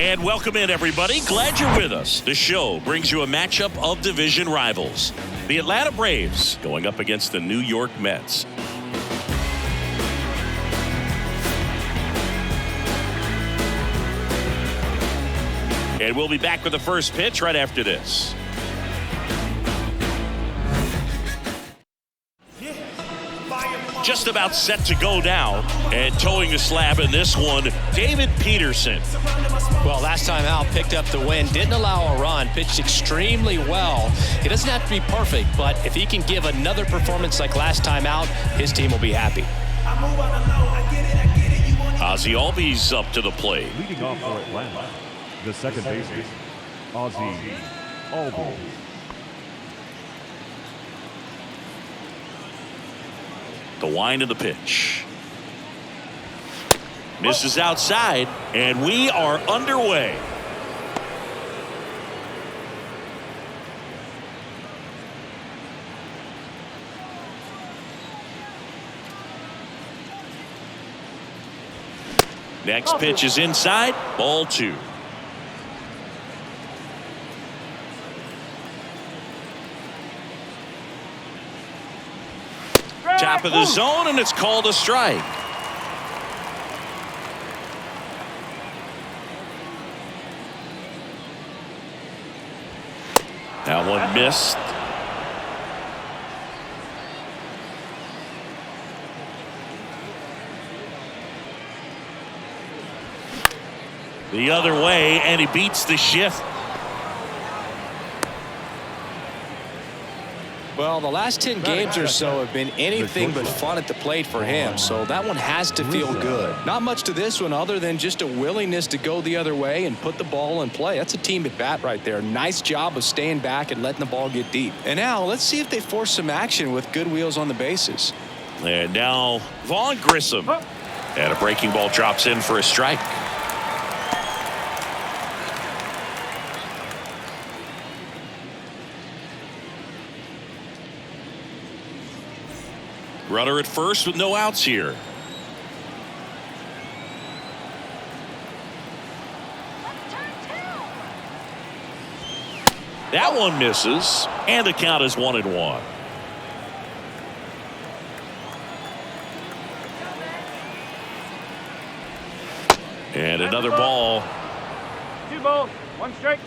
And welcome in, everybody. Glad you're with us. The show brings you a matchup of division rivals. The Atlanta Braves going up against the New York Mets. And we'll be back with the first pitch right after this. Just about set to go down, and towing the slab in this one, David Peterson. Well, last time out, picked up the win, didn't allow a run, pitched extremely well. He doesn't have to be perfect, but if he can give another performance like last time out, his team will be happy. Ozzie Albies up to the plate. Leading off for Atlanta, the second baseman, Ozzie Albies. The wind of the pitch. Misses outside, and we are underway. Next pitch is inside, ball 2. Top of the zone, and it's called a strike. That one missed. The other way, and he beats the shift. Well, the last 10 games or so have been anything but fun at the plate for him, so that one has to feel good. Not much to this one other than just a willingness to go the other way and put the ball in play. That's a team at bat right there. Nice job of staying back and letting the ball get deep. And now let's see if they force some action with good wheels on the bases. And now Vaughn Grissom. And a breaking ball drops in for a strike. Runner at first with no outs here. That one misses, and the count is 1-1. And another ball. 2 balls, 1 strike.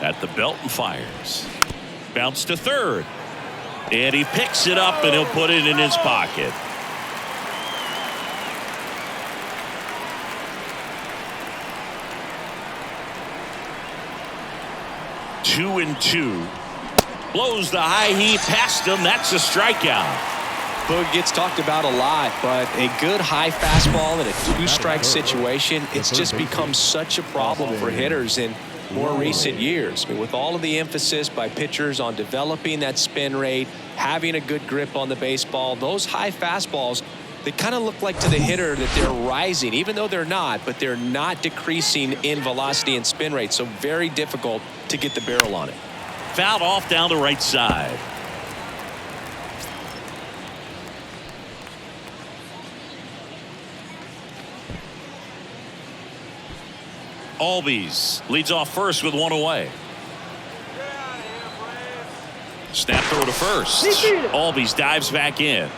At the belt and fires. Bounce to third. And he picks it up, and he'll put it in his pocket. Two and 2. Blows the high heat past him. That's a strikeout. Boog gets talked about a lot, but a good high fastball in a 2-strike situation, it's just become such a problem for hitters in more recent years. I mean, with all of the emphasis by pitchers on developing that spin rate, having a good grip on the baseball, those high fastballs, they kind of look like to the hitter that they're rising, even though they're not, but they're not decreasing in velocity and spin rate. So very difficult to get the barrel on it. Fouled off down the right side. Albies leads off first with 1 away. Snap throw to first. Albies dives back in.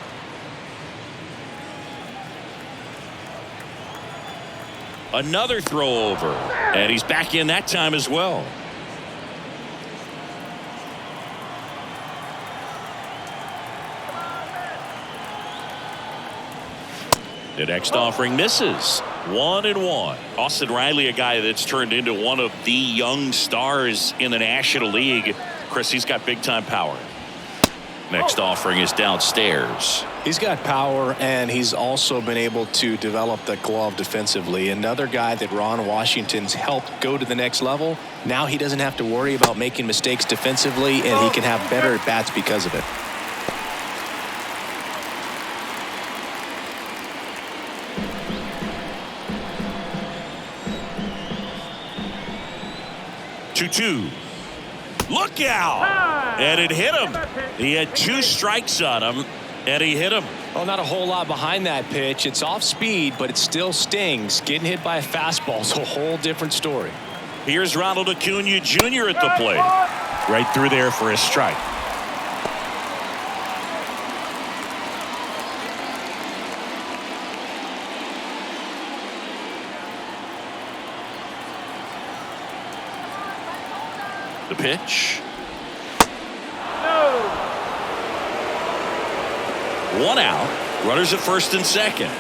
Another throw over, and he's back in that time as well. The next offering misses. 1-1. Austin Riley, a guy that's turned into one of the young stars in the National League. Chris, he's got big time power. Next offering is downstairs. He's got power, and he's also been able to develop the glove defensively. Another guy that Ron Washington's helped go to the next level. Now he doesn't have to worry about making mistakes defensively, and he can have better at bats because of it. 2-2. Look out! And it hit him. He had 2 strikes on him, And he hit him. Oh, not a whole lot behind that pitch. It's off speed, but it still stings. Getting hit by a fastball is a whole different story. Here's Ronald Acuna Jr. at the plate. Right through there for a strike. The pitch. One out. Runners at first and second.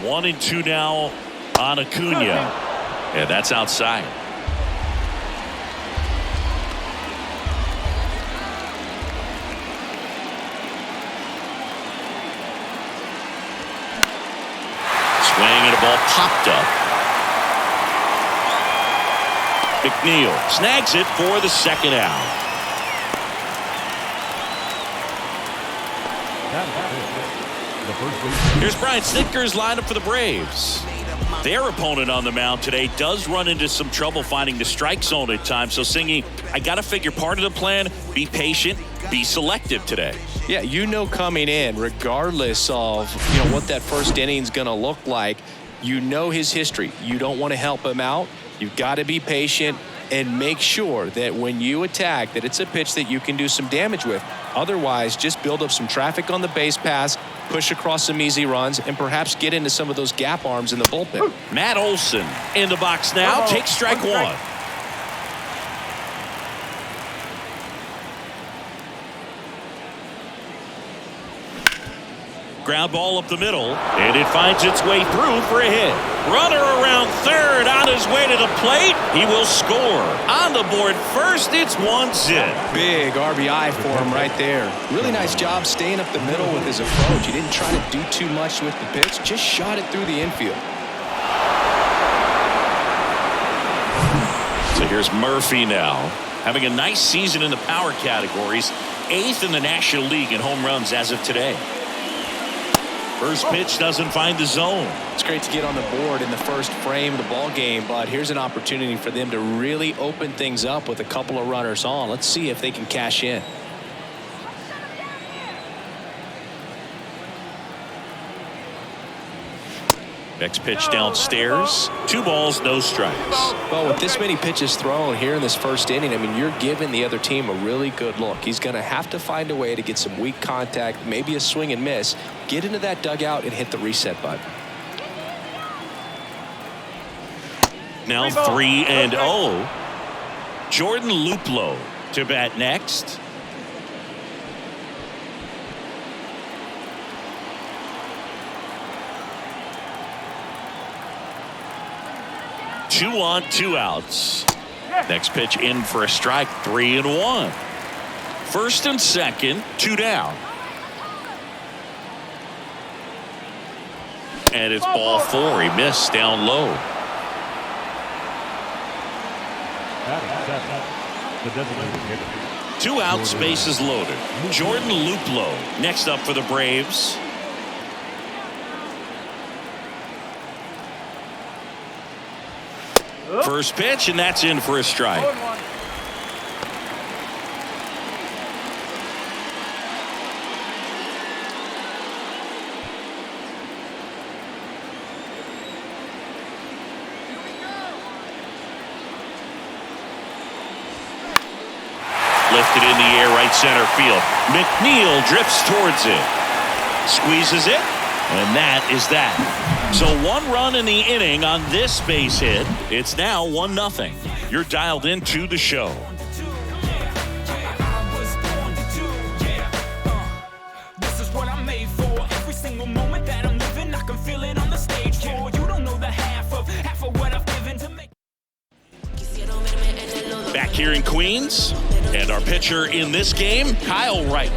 One and two now on Acuna. And that's outside. Swing and a ball popped up. McNeil snags it for the second out. Here's Brian Snitker's lineup for the Braves. Their opponent on the mound today does run into some trouble finding the strike zone at times. So, Singy, I got to figure part of the plan, be patient, be selective today. Yeah, you know coming in, regardless of what that first inning's going to look like, you know his history. You don't want to help him out. You've got to be patient and make sure that when you attack that it's a pitch that you can do some damage with. Otherwise, just build up some traffic on the base pass, push across some easy runs, and perhaps get into some of those gap arms in the bullpen. Matt Olson in the box now. Takes strike one. Ground ball up the middle, and it finds its way through for a hit. Runner around third on his way to the plate. He will score. On the board first, it's 1-0. Big RBI for him right there. Really nice job staying up the middle with his approach. He didn't try to do too much with the pitch, just shot it through the infield. So here's Murphy now, having a nice season in the power categories. 8th in the National League in home runs as of today. First pitch doesn't find the zone. It's great to get on the board in the first frame of the ball game, but here's an opportunity for them to really open things up with a couple of runners on. Let's see if they can cash in. Next pitch downstairs. 2 balls, no strikes. Well, with this many pitches thrown here in this first inning, I mean, you're giving the other team a really good look. He's going to have to find a way to get some weak contact, maybe a swing and miss, get into that dugout and hit the reset button. Now 3-0. Jordan Luplow to bat next. Two on, 2 outs. Next pitch in for a strike. 3-1. First and second, 2 down. And it's ball 4. He missed down low. The designated hitter. 2 outs, bases loaded. Jordan Luplow next up for the Braves. First pitch, and that's in for a strike. Lifted in the air, right center field. McNeil drifts towards it. Squeezes it, and that is that. So 1 run in the inning on this base hit. It's now 1-0. You're dialed into the show. This is what I'm made for. Every single moment that I'm living, I can feel it on the stage floor. You don't know the half of what I've given to make. Back here in Queens, And our pitcher in this game, Kyle Wright.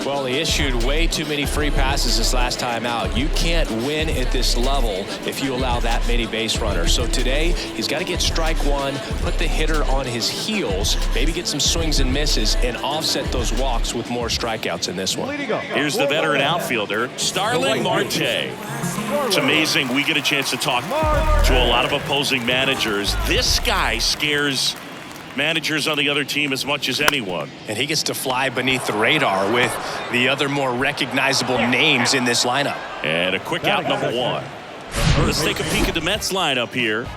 Well, he issued way too many free passes this last time out. You can't win at this level if you allow that many base runners. So today, he's got to get strike one, put the hitter on his heels, maybe get some swings and misses, and offset those walks with more strikeouts in this one. Here's the veteran outfielder, Starling Marte. It's amazing we get a chance to talk to a lot of opposing managers. This guy scares managers on the other team as much as anyone. And he gets to fly beneath the radar with the other more recognizable names in this lineup. And a quick out, number one. Let's take a peek at the Mets lineup here.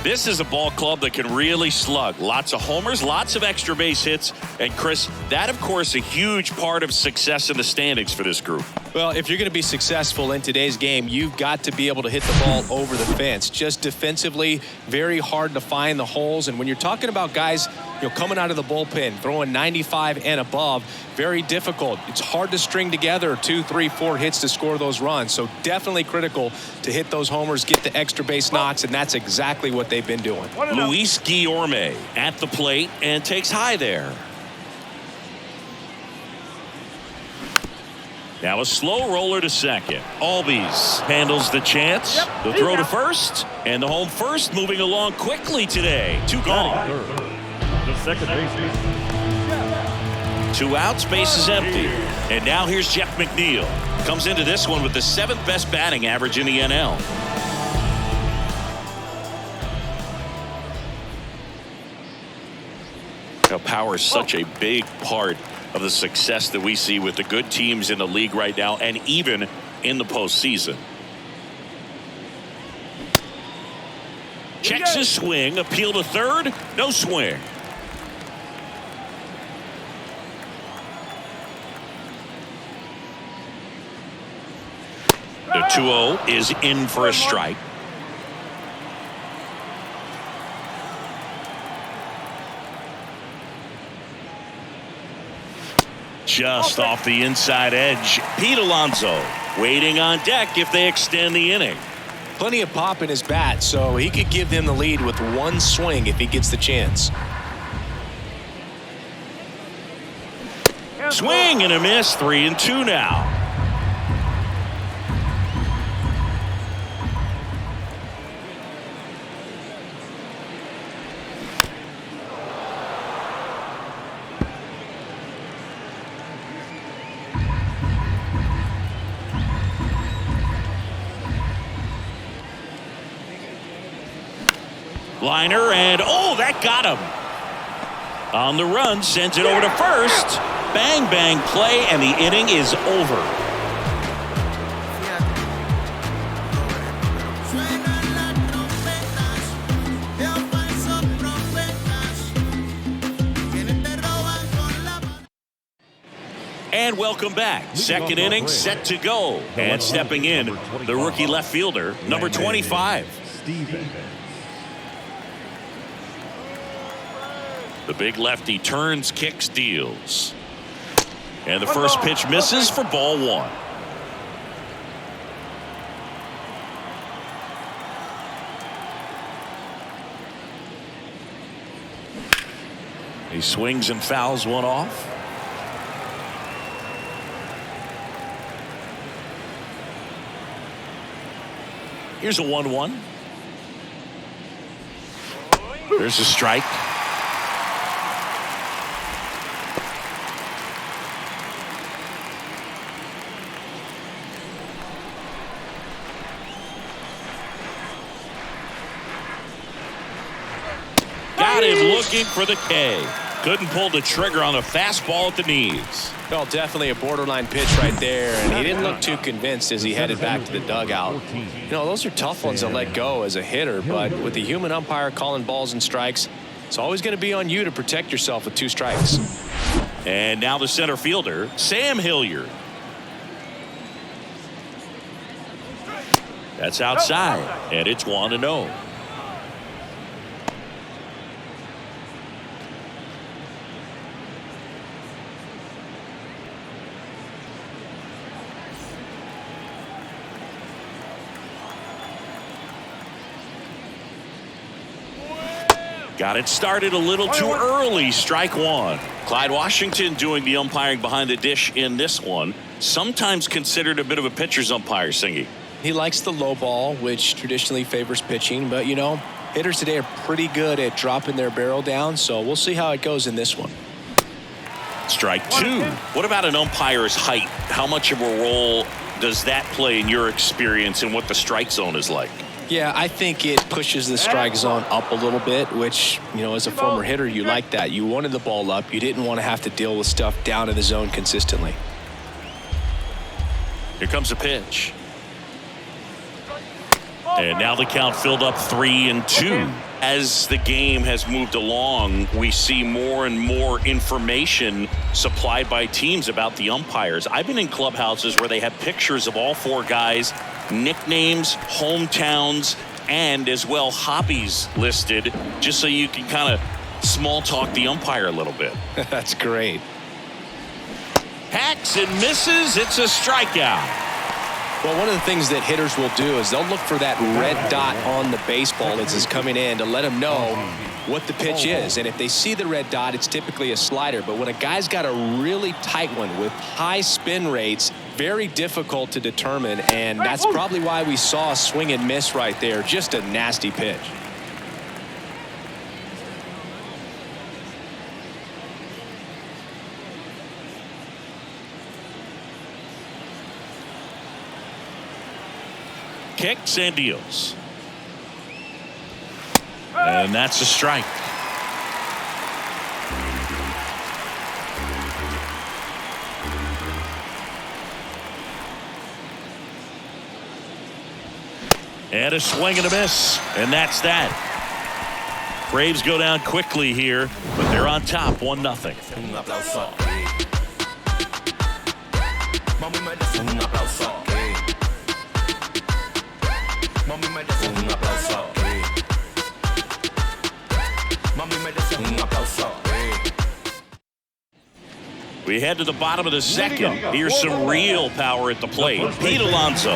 This is a ball club that can really slug. Lots of homers, lots of extra base hits. And Chris, that of course a huge part of success in the standings for this group. Well, if you're going to be successful in today's game, you've got to be able to hit the ball over the fence. Just defensively, very hard to find the holes. And when you're talking about guys, coming out of the bullpen, throwing 95 and above, very difficult. It's hard to string together 2, 3, 4 hits to score those runs. So definitely critical to hit those homers, get the extra base knocks, and that's exactly what they've been doing. Luis Guillorme at the plate and takes high there. Now a slow roller to second. Albies handles the chance. The throw to first. And the home first moving along quickly today. 2 gone. The second baseman. 2 outs, base is empty. And now here's Jeff McNeil. Comes into this one with the 7th best batting average in the NL. Now power is such a big part of the success that we see with the good teams in the league right now and even in the postseason. Checks his swing, appeal to third, no swing. The 2-0 is in for a strike. Just off the inside edge, Pete Alonso waiting on deck if they extend the inning. Plenty of pop in his bat, so he could give them the lead with 1 swing if he gets the chance. Swing and a miss, 3-2 now. Liner, and that got him. On the run, sends it over to first. Bang, bang play, and the inning is over. And welcome back. Second inning set to go. And stepping in, the rookie left fielder, number 25. Steven. The big lefty turns, kicks, deals. And the first pitch misses for ball 1. He swings and fouls one off. Here's a 1-1. There's a strike. Got him looking for the K. Couldn't pull the trigger on the fastball at the knees. Well, definitely a borderline pitch right there, and he didn't look too convinced as he headed back to the dugout. Those are tough ones to let go as a hitter, but with the human umpire calling balls and strikes, it's always going to be on you to protect yourself with 2 strikes. And now the center fielder, Sam Hilliard. That's outside, and it's 1-0. Got it started a little too early. Strike one. Clyde Washington doing the umpiring behind the dish in this one. Sometimes considered a bit of a pitcher's umpire, Singy. He likes the low ball, which traditionally favors pitching. But, you know, hitters today are pretty good at dropping their barrel down. So we'll see how it goes in this one. Strike two. What about an umpire's height? How much of a role does that play in your experience and what the strike zone is like? Yeah, I think it pushes the strike zone up a little bit, which, you know, as a former hitter, you like that. You wanted the ball up. You didn't want to have to deal with stuff down in the zone consistently. Here comes a pitch. And now the count filled up 3-2. As the game has moved along, we see more and more information supplied by teams about the umpires. I've been in clubhouses where they have pictures of all four guys, nicknames, hometowns, and as well hobbies listed, just so you can kind of small talk the umpire a little bit. That's great. Hacks and misses. It's a strikeout. Well, one of the things that hitters will do is they'll look for that red dot on the baseball as it's coming in to let them know what the pitch is. And if they see the red dot, it's typically a slider. But when a guy's got a really tight one with high spin rates, very difficult to determine. And that's probably why we saw a swing and miss right there. Just a nasty pitch. Kicks and deals. And that's a strike. And a swing and a miss. And that's that. Braves go down quickly here, but they're on top 1-0. We head to the bottom of the second. Here's some real power at the plate. Pete Alonso.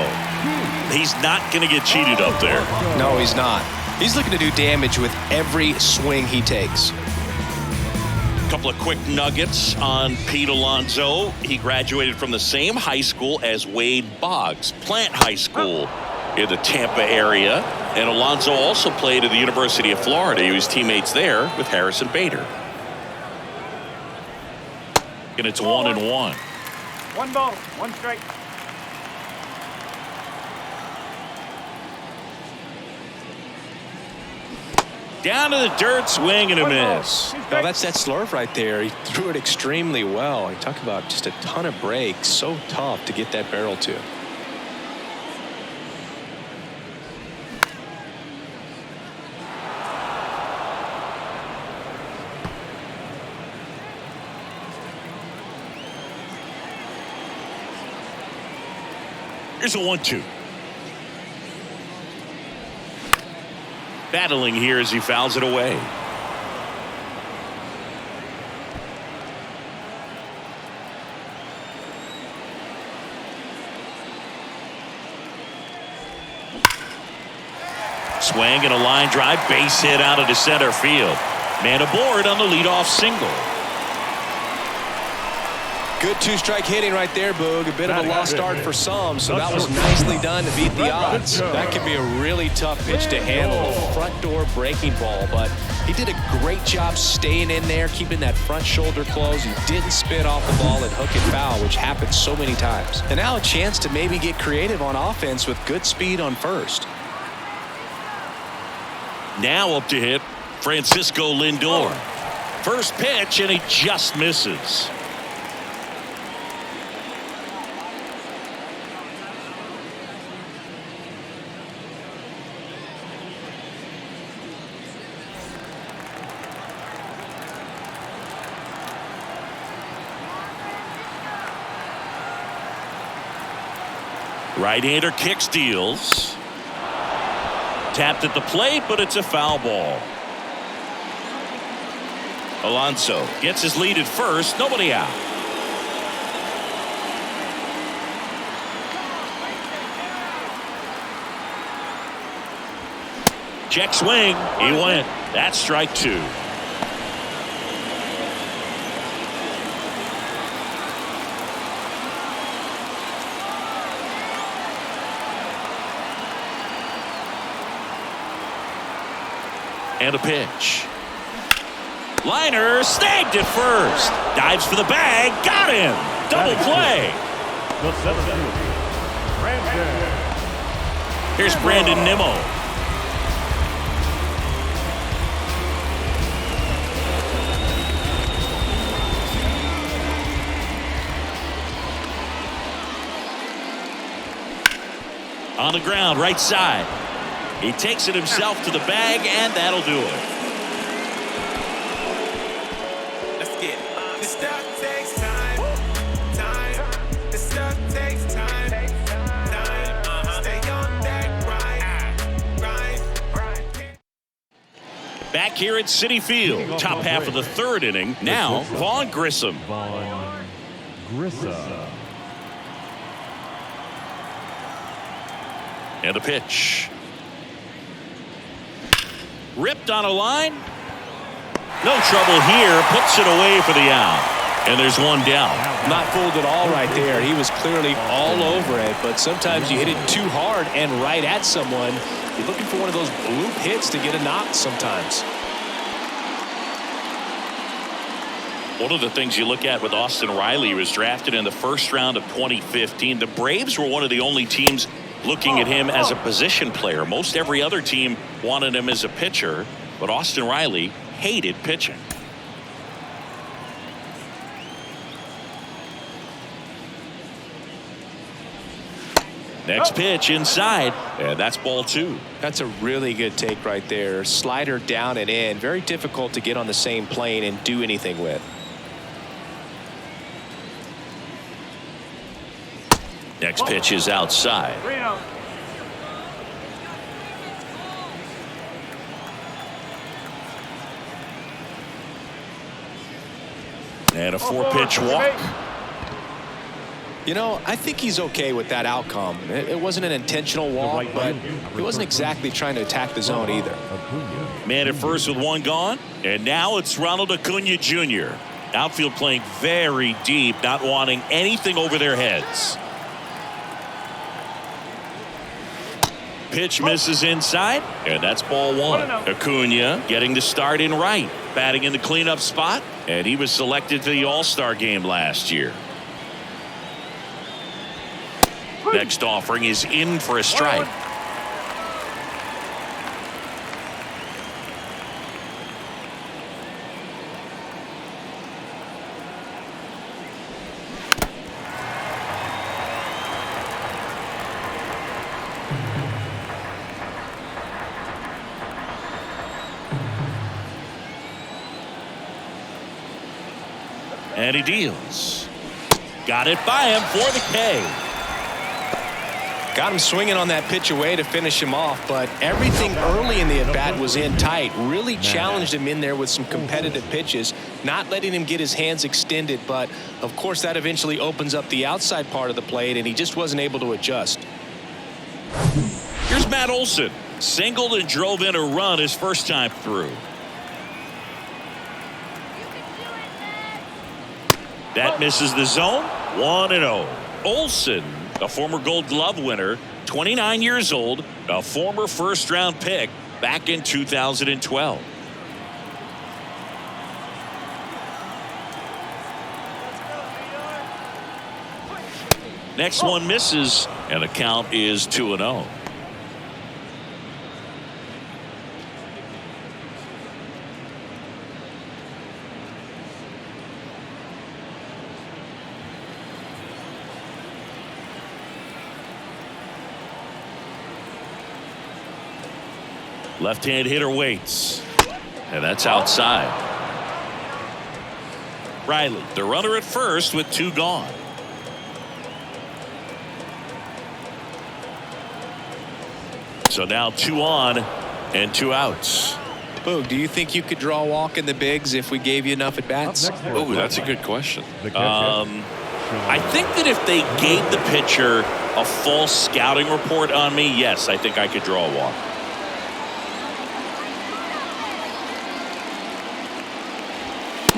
He's not going to get cheated up there. No, he's not. He's looking to do damage with every swing he takes. A couple of quick nuggets on Pete Alonso. He graduated from the same high school as Wade Boggs, Plant High School in the Tampa area. And Alonso also played at the University of Florida. He was teammates there with Harrison Bader. And it's 1-1. 1 ball, 1 strike. Down to the dirt, swing and a miss. Well, that's that slurve right there. He threw it extremely well. You talk about just a ton of breaks. So tough to get that barrel to. Here's a 1-2. Battling here as he fouls it away. Swing and a line drive, base hit out into center field. Man aboard on the leadoff single. Good two-strike hitting right there, Boog. A bit of a lost start for some, so that was nicely done to beat the odds. That could be a really tough pitch to handle, a front door breaking ball, but he did a great job staying in there, keeping that front shoulder closed. He didn't spin off the ball and hook it foul, which happens so many times. And now a chance to maybe get creative on offense with good speed on first. Now up to hit Francisco Lindor. First pitch, and he just misses. Right-hander kicks, deals. Tapped at the plate, but it's a foul ball. Alonso gets his lead at first. Nobody out. Check swing. He went. That's strike 2. And a pitch. Liner snagged at first. Dives for the bag. Got him. Double play. The 7th, Brandon. Here's Brandon Nimmo. On the ground, right side. He takes it himself to the bag, and that'll do it. Let's get it. This stuff takes time. This stuff takes time. Stay on that grind. Back here at Citi Field, top half of the 3rd inning. Now, Vaughn Grissom. Vaughn Grissom. And a pitch. Ripped on a line. No trouble here. Puts it away for the out. And there's one down. Not fooled at all right there. He was clearly all over it, but sometimes you hit it too hard and right at someone. You're looking for one of those bloop hits to get a knock sometimes. One of the things you look at with Austin Riley, he was drafted in the 1st round of 2015. The Braves were one of the only teams looking at him as a position player. Most every other team wanted him as a pitcher, but Austin Riley hated pitching. Next pitch inside, and that's ball 2. That's a really good take right there. Slider down and in. Very difficult to get on the same plane and do anything with. Next pitch is outside. And a 4-pitch walk. You know, I think he's okay with that outcome. It wasn't an intentional walk, but he wasn't exactly trying to attack the zone either. Man at first with one gone, and now it's Ronald Acuna Jr. Outfield playing very deep, not wanting anything over their heads. Pitch misses inside, and that's ball 1. Acuna getting the start in right, batting in the cleanup spot, and he was selected to the All-Star game last year. Next offering is in for a strike. And he deals. Got it by him for the K. Got him swinging on that pitch away to finish him off, but everything early in the at-bat was in tight. Really challenged him in there with some competitive pitches, not letting him get his hands extended, but of course that eventually opens up the outside part of the plate, and he just wasn't able to adjust. Here's Matt Olson. Singled and drove in a run his first time through. That misses the zone. 1-0. Olson, a former Gold Glove winner, 29 years old, a former 1st-round pick back in 2012. Next one misses, and the count is 2-0. Left-hand hitter waits, and that's outside. Riley, the runner at first with 2 gone. So now 2 on and 2 outs. Boog, do you think you could draw a walk in the bigs if we gave you enough at bats? Oh, that's a good question. I think that if they gave the pitcher a full scouting report on me, yes, I think I could draw a walk.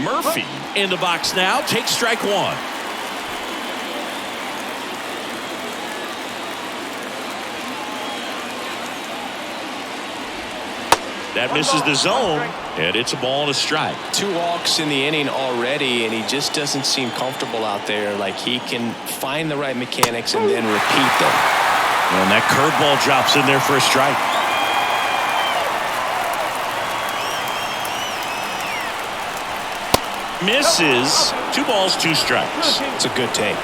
Murphy in the box now. Takes strike one. That misses the zone, and it's a ball and a strike. 2 walks in the inning already, and he just doesn't seem comfortable out there. Like he can find the right mechanics and then repeat them. And that curveball drops in there for a strike. Misses. 2 balls, 2 strikes. It's a good take.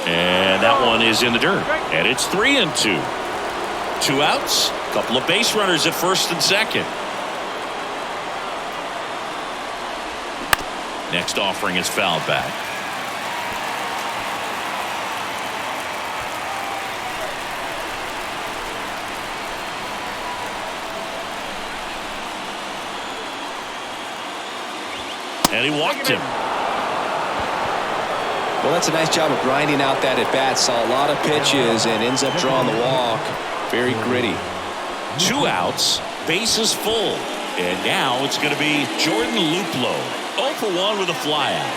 And that one is in the dirt. And it's 3-2. 2 outs. Couple of base runners at first and second. Next offering is fouled back. And he walked him. Well, that's a nice job of grinding out that at bat. Saw a lot of pitches and ends up drawing the walk. Very gritty. 2 outs, bases full. And now it's going to be Jordan Luplow. 0 for 1 with a flyout.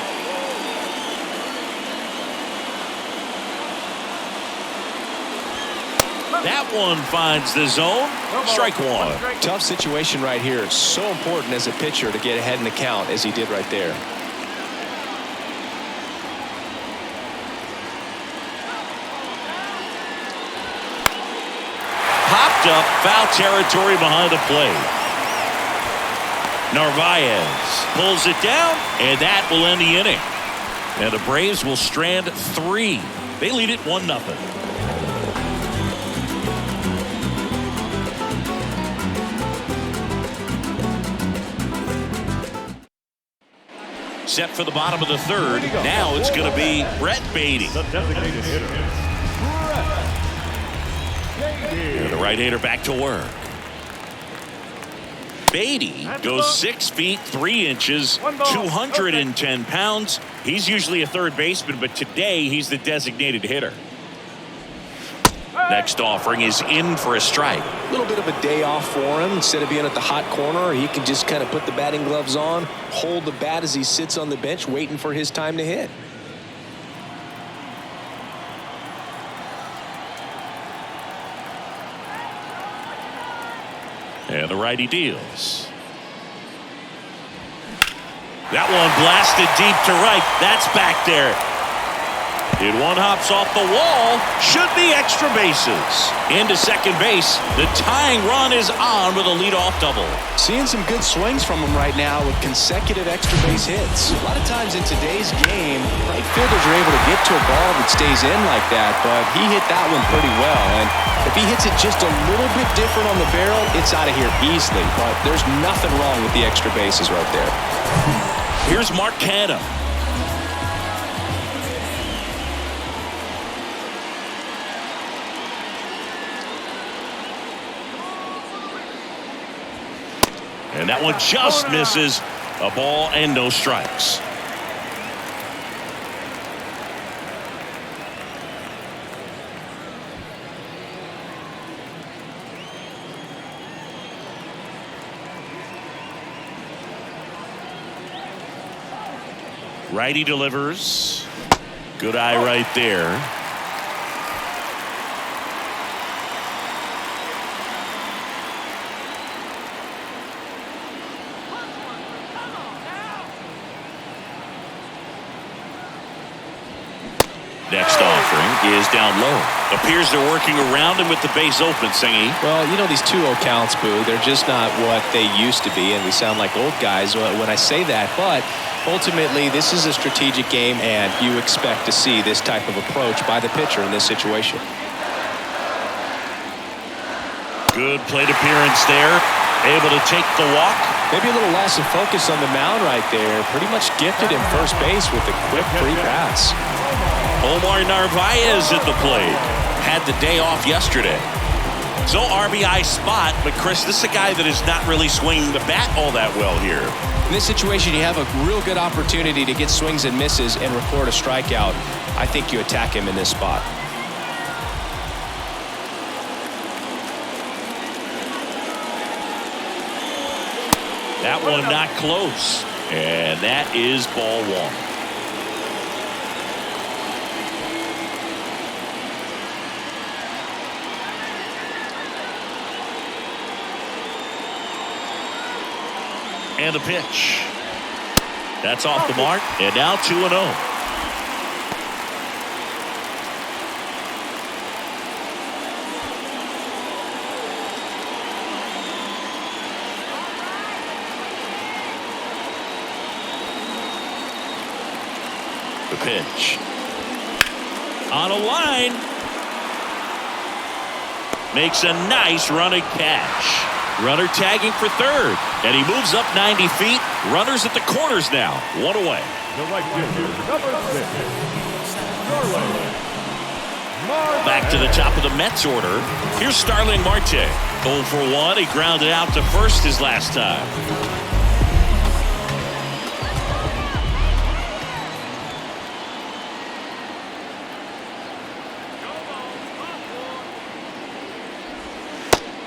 That one finds the zone. Strike one. Tough situation right here. It's so important as a pitcher to get ahead in the count as he did right there. Popped up, foul territory behind the plate. Narvaez pulls it down, and that will end the inning. And the Braves will strand 3. They lead it 1-0. Set for the bottom of the 3rd. Now it's going to be Brett Beatty. The designated hitter, And the right-hander back to work. Beatty goes 6 feet 3 inches, 210 pounds. He's usually a third baseman, but today he's the designated hitter. Next offering is in for a strike. A little bit of a day off for him. Instead of being at the hot corner, he can just kind of put the batting gloves on, hold the bat as he sits on the bench waiting for his time to hit. And the righty deals. That one blasted deep to right. That's back there. And one hops off the wall. Should be extra bases. Into second base. The tying run is on with a leadoff double. Seeing some good swings from him right now with consecutive extra base hits. A lot of times in today's game, right fielders are able to get to a ball that stays in like that, but he hit that one pretty well. And if he hits it just a little bit different on the barrel, it's out of here easily. But there's nothing wrong with the extra bases right there. Here's Mark Canha. And that one just misses. A ball and no strikes. Righty delivers. Good eye right there. Next offering is down low. Appears they're working around him with the base open, Singy. Well, you know, these 2-0 counts, Boo, they're just not what they used to be, and we sound like old guys when I say that. But ultimately, this is a strategic game, and you expect to see this type of approach by the pitcher in this situation. Good plate appearance there. Able to take the walk. Maybe a little loss of focus on the mound right there. Pretty much gifted him first base with a quick free pass. Omar Narvaez at the plate. Had the day off yesterday. So RBI spot, but Chris, this is a guy that is not really swinging the bat all that well here. In this situation, you have a real good opportunity to get swings and misses and record a strikeout. I think you attack him in this spot. That one not close. And that is ball one. And the pitch. That's off the mark. And now 2-0. The pitch. On a line. Makes a nice running catch. Runner tagging for third. And he moves up 90 feet. Runners at the corners now. One away. The right fielder, number 6, Back to the top of the Mets order. Here's Starling Marte. 0 for 1. He grounded out to first his last time.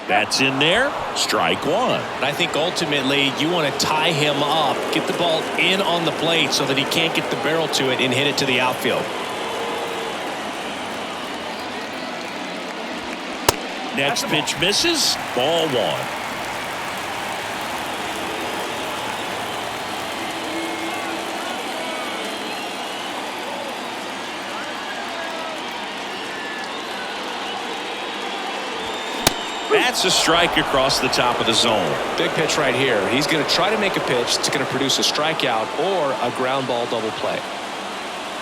That's in there. Strike one. I think ultimately you want to tie him up, get the ball in on the plate so that he can't get the barrel to it and hit it to the outfield. Next pitch misses. Ball one. That's a strike across the top of the zone. Big pitch right here. He's going to try to make a pitch that's going to produce a strikeout or a ground ball double play.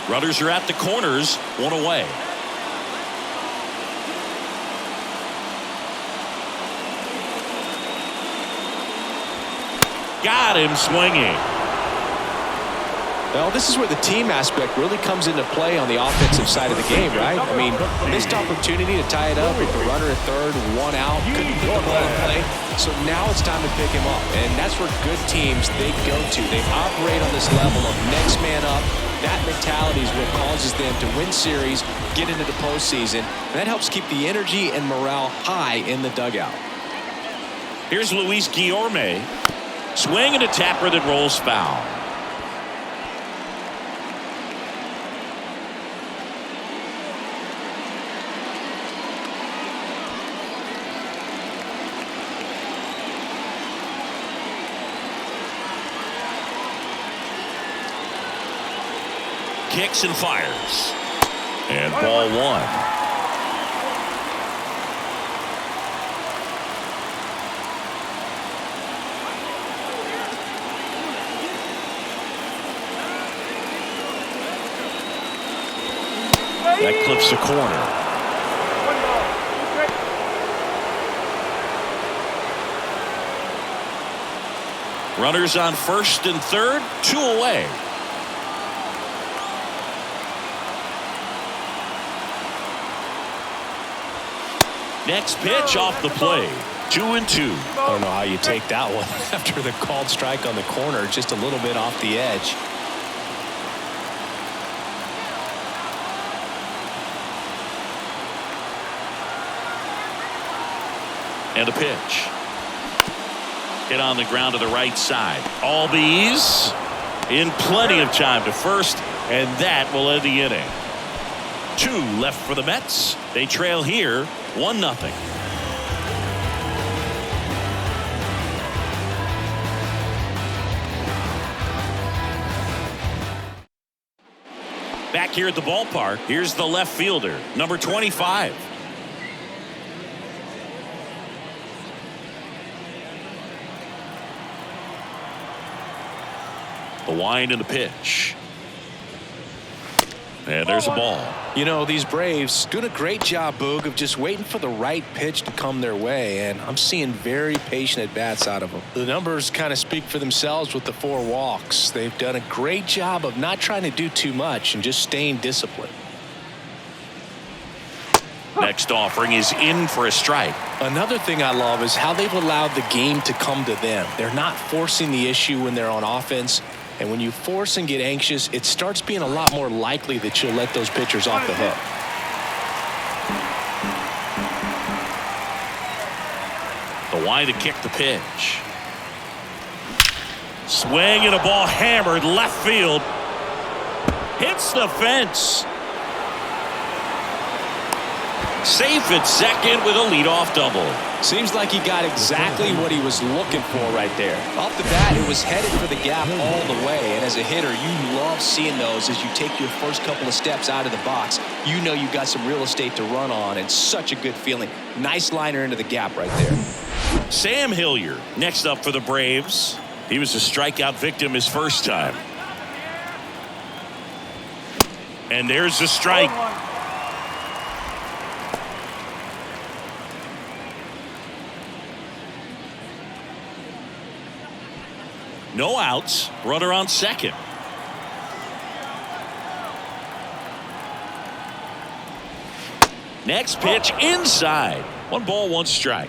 Runners are at the corners. One away. Got him swinging. Well, this is where the team aspect really comes into play on the offensive side of the game, right? I mean, missed opportunity to tie it up with the runner at third, one out, couldn't put the ball in play. So now it's time to pick him up, and that's where good teams, they go to. They operate on this level of next man up. That mentality is what causes them to win series, get into the postseason, and that helps keep the energy and morale high in the dugout. Here's Luis Guillorme. Swing and a tapper that rolls foul. Kicks and fires. And ball one. That clips the corner. Runners on first and third, 2 away. Next pitch off the play. 2-2. I don't know how you take that one after the called strike on the corner, just a little bit off the edge. And a pitch. Hit on the ground to the right side. Albies in plenty of time to first, and that will end the inning. 2 left for the Mets. They trail here 1-0. Back here at the ballpark, here's the left fielder, number 25. The wind and the pitch. And there's a ball. You know, these Braves doing a great job, Boog, of just waiting for the right pitch to come their way, and I'm seeing very patient at-bats out of them. The numbers kind of speak for themselves with the 4 walks. They've done a great job of not trying to do too much and just staying disciplined. Next offering is in for a strike. Another thing I love is how they've allowed the game to come to them. They're not forcing the issue when they're on offense. And when you force and get anxious, it starts being a lot more likely that you'll let those pitchers off the hook. The wide to kick the pitch. Swing and a ball hammered left field. Hits the fence. Safe at second with a leadoff double. Seems like he got exactly what he was looking for right there. Off the bat, it was headed for the gap all the way. And as a hitter, you love seeing those as you take your first couple of steps out of the box. You know you got some real estate to run on, and such a good feeling. Nice liner into the gap right there. Sam Hilliard next up for the Braves. He was a strikeout victim his first time. And there's the strike. No outs. Runner on second. Next pitch inside. 1 ball, 1 strike.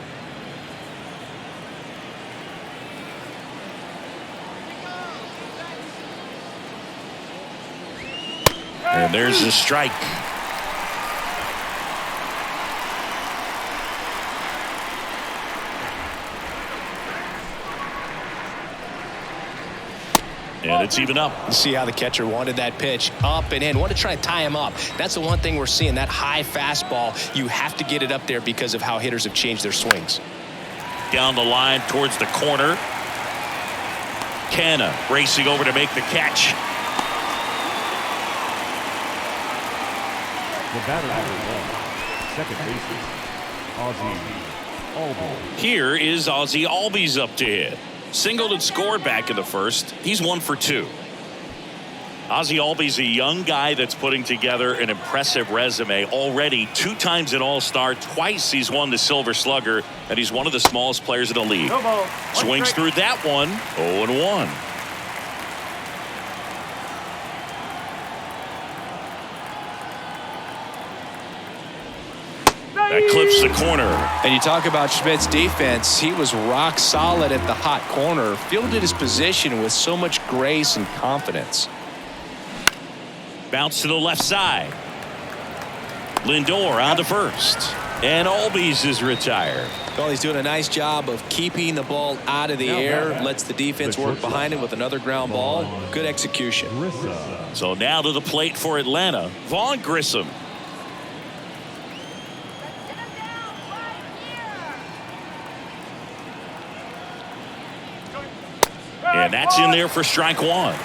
And there's the strike. And it's even up. You see how the catcher wanted that pitch up and in. Want to try to tie him up. That's the one thing we're seeing. That high fastball, you have to get it up there because of how hitters have changed their swings. Down the line towards the corner. Canna racing over to make the catch. The batter number 1, second baseman, Ozzie Albies. Here is Ozzie Albies up to hit. Singled and scored back in the first. He's 1 for 2. Ozzie Albies, a young guy that's putting together an impressive resume. Already 2 times an All-Star, twice he's won the Silver Slugger, and he's one of the smallest players in the league. Swings through that one, 0-1. That clips the corner. And you talk about Schmidt's defense. He was rock solid at the hot corner. Fielded his position with so much grace and confidence. Bounce to the left side. Lindor on to first. And Albies is retired. Well, he's doing a nice job of keeping the ball out of the air. Lets the defense work behind him with another ground ball. Good execution. So now to the plate for Atlanta, Vaughn Grissom. And that's in there for strike 1.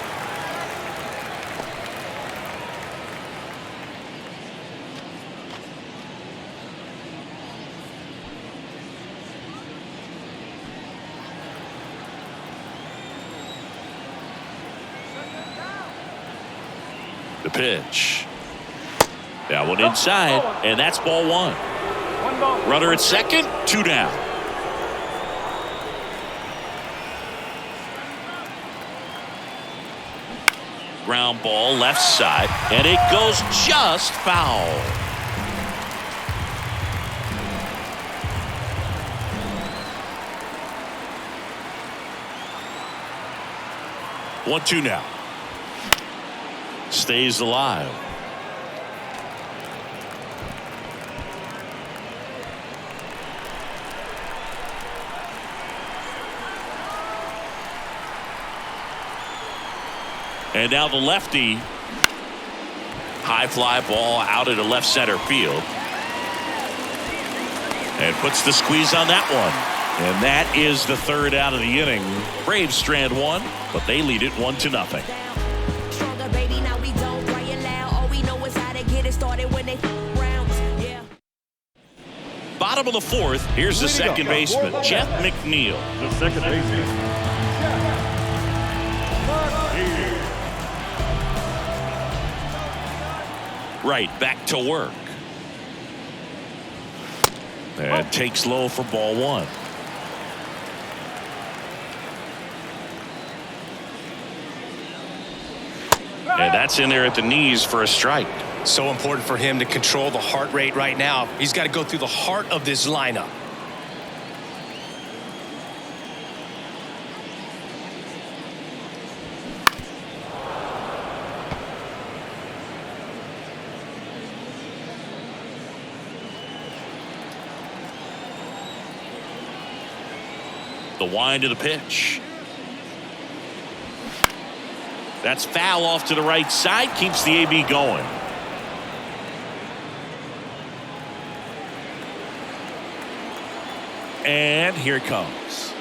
The pitch. That one inside, and that's ball 1. Runner at second, 2 down. Ground ball left side, and it goes just foul. One, 2 now. Stays alive. And now the lefty. High fly ball out into left center field. And puts the squeeze on that one. And that is the 3rd out of the inning. Braves strand 1, but they lead it 1-0. Stronger, baby, now we don't cry it loud. All we know is how to get it started when they rounds. Yeah. Bottom of the 4th, here's the second baseman, Jeff McNeil. The second baseman, Right, back to work. And takes low for ball 1. And that's in there at the knees for a strike. So important for him to control the heart rate right now. He's got to go through the heart of this lineup. The wind of the pitch. That's foul off to the right side. Keeps the AB going. And here it comes.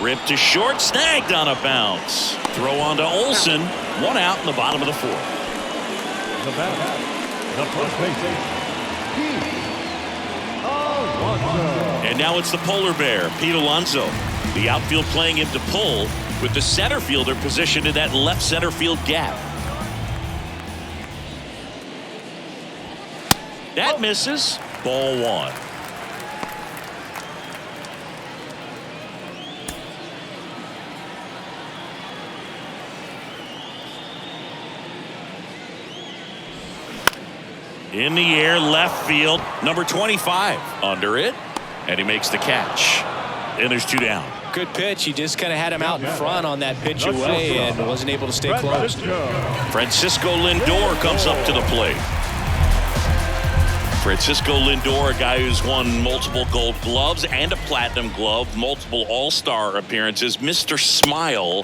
Ripped to short, snagged on a bounce. Throw on to Olsen. One out in the bottom of the fourth. The batter, the first baseman, and now it's the polar bear, Pete Alonso. The outfield playing him to pull with the center fielder positioned in that left center field gap. That misses. Ball one. In the air, left field, number 25 under it, and he makes the catch. And there's two down. Good pitch. He just kind of had him out in front on that pitch away and wasn't able to stay close. Francisco Lindor comes up to the plate. Francisco Lindor, a guy who's won multiple Gold Gloves and a Platinum Glove, multiple All-Star appearances. Mr. Smile.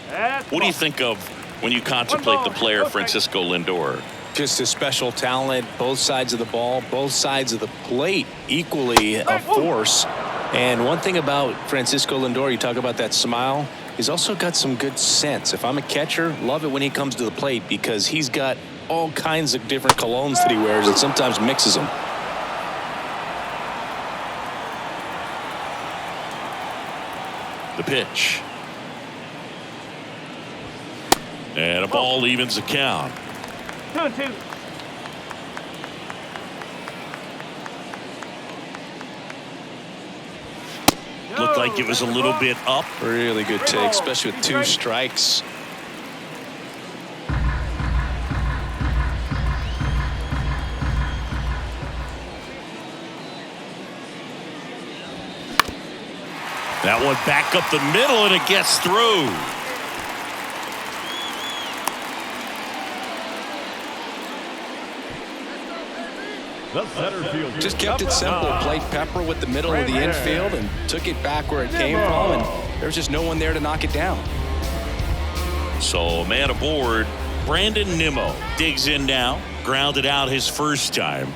What do you think of when you contemplate the player Francisco Lindor? Just a special talent, both sides of the ball, both sides of the plate, equally a force. And one thing about Francisco Lindor, you talk about that smile, he's also got some good sense. If I'm a catcher, love it when he comes to the plate because he's got all kinds of different colognes that he wears and sometimes mixes them. The pitch. And a ball evens the count. 2-2. Looked like it was a little bit up. Really good take, especially with two strikes. That one back up the middle, and it gets through. the center field. Just kept it simple. Played Pepper with the middle of the infield and took it back where it came from, and there was just no one there to knock it down. So man aboard. Brandon Nimmo digs in now. Grounded out his first time.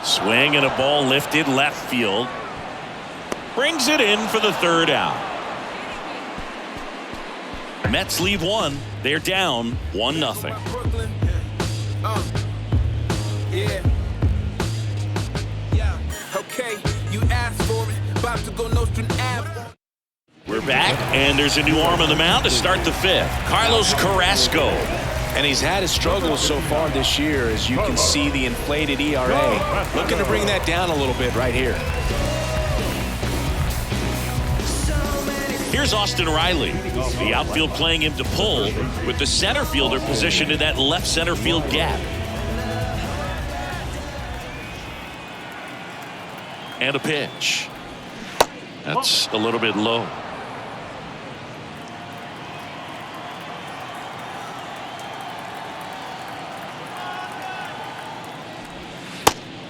Swing and a ball lifted left field. Brings it in for the third out. Mets leave one. They're down 1-0. Okay, you asked for it. About to go Nostrum Ave. We're back, and there's a new arm on the mound to start the fifth. Carlos Carrasco. And he's had his struggles so far this year, as you can see the inflated ERA. Looking to bring that down a little bit right here. Here's Austin Riley. The outfield playing him to pull with the center fielder positioned in that left center field gap. And a pitch. That's a little bit low.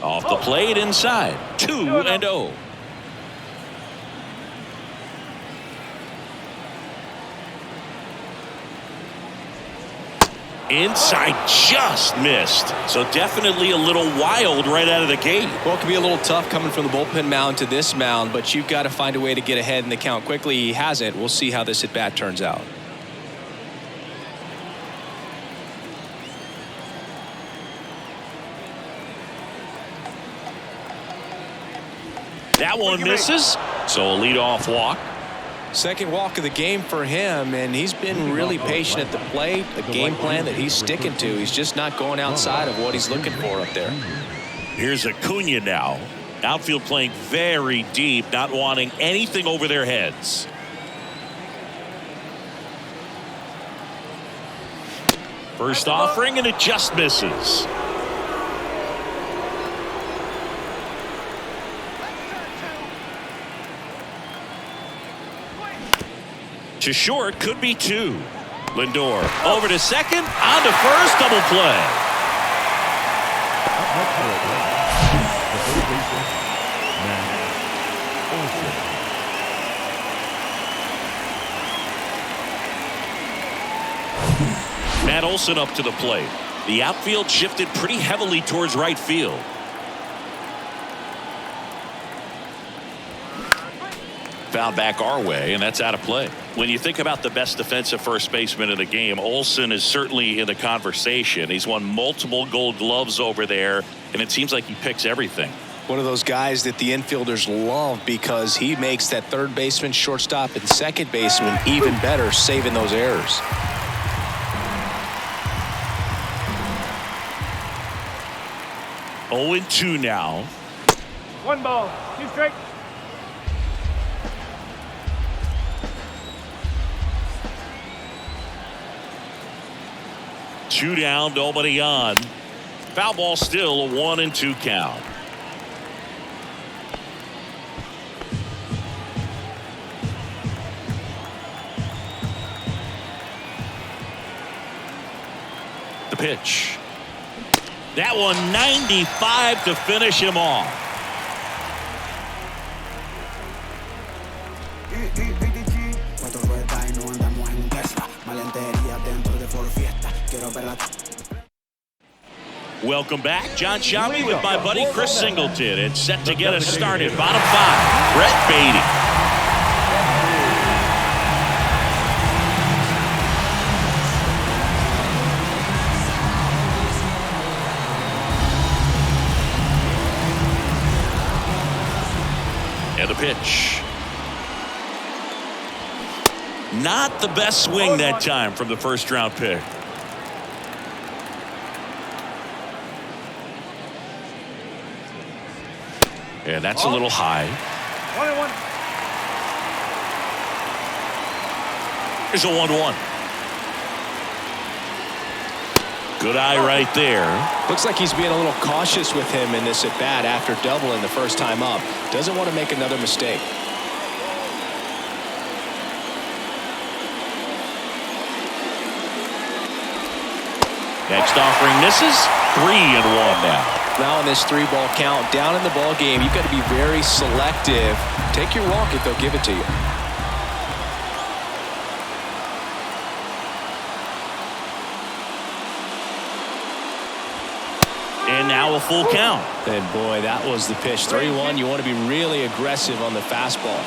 Off the plate inside. 2-0. Inside, just missed. So definitely a little wild right out of the gate. Well, it can be a little tough coming from the bullpen mound to this mound, but you've got to find a way to get ahead in the count quickly. He hasn't. We'll see how this at bat turns out. That one misses. So a leadoff walk. Second walk of the game for him, and he's been really patient at the plate. A game plan that he's sticking to. He's just not going outside of what he's looking for up there. Here's Acuna now. Outfield playing very deep, not wanting anything over their heads. First offering, and it just misses. To short, could be two. Lindor over to second, on to first, double play. Matt Olson up to the plate. The outfield shifted pretty heavily towards right field. Foul back our way, and that's out of play. When you think about the best defensive first baseman in the game, Olson is certainly in the conversation. He's won multiple Gold Gloves over there, and it seems like he picks everything. One of those guys that the infielders love because he makes that third baseman, shortstop, and second baseman even better, saving those errors. Oh, 2 now. 1 ball, 2 strikes. Two down, nobody on. Foul ball still, a 1-2 count. The pitch. That one 95 to finish him off. Welcome back. John Shammy with my buddy Chris Singleton. It's set to get us started. Bottom 5, Brett Beatty. And the pitch. Not the best swing that time from the first round pick. And that's a little high. 1-1. Here's a 1-1. Good eye right there. Looks like he's being a little cautious with him in this at bat after doubling the first time up. Doesn't want to make another mistake. Next offering misses. 3-1 now. Now in this 3-ball count, down in the ball game, you've got to be very selective. Take your walk if they'll give it to you. And now a full count. And boy, that was the pitch. 3-1. You want to be really aggressive on the fastball.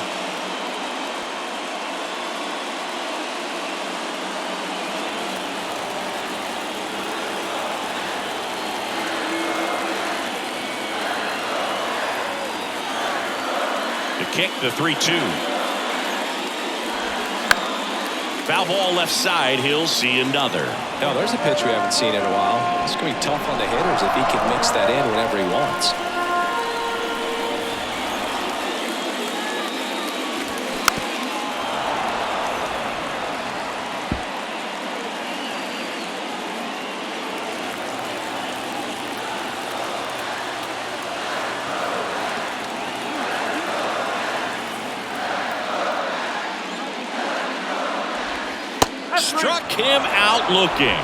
Kick, the 3-2. Foul ball left side. He'll see another. No, there's a pitch we haven't seen in a while. It's going to be tough on the hitters if he can mix that in whenever he wants. Struck him out looking.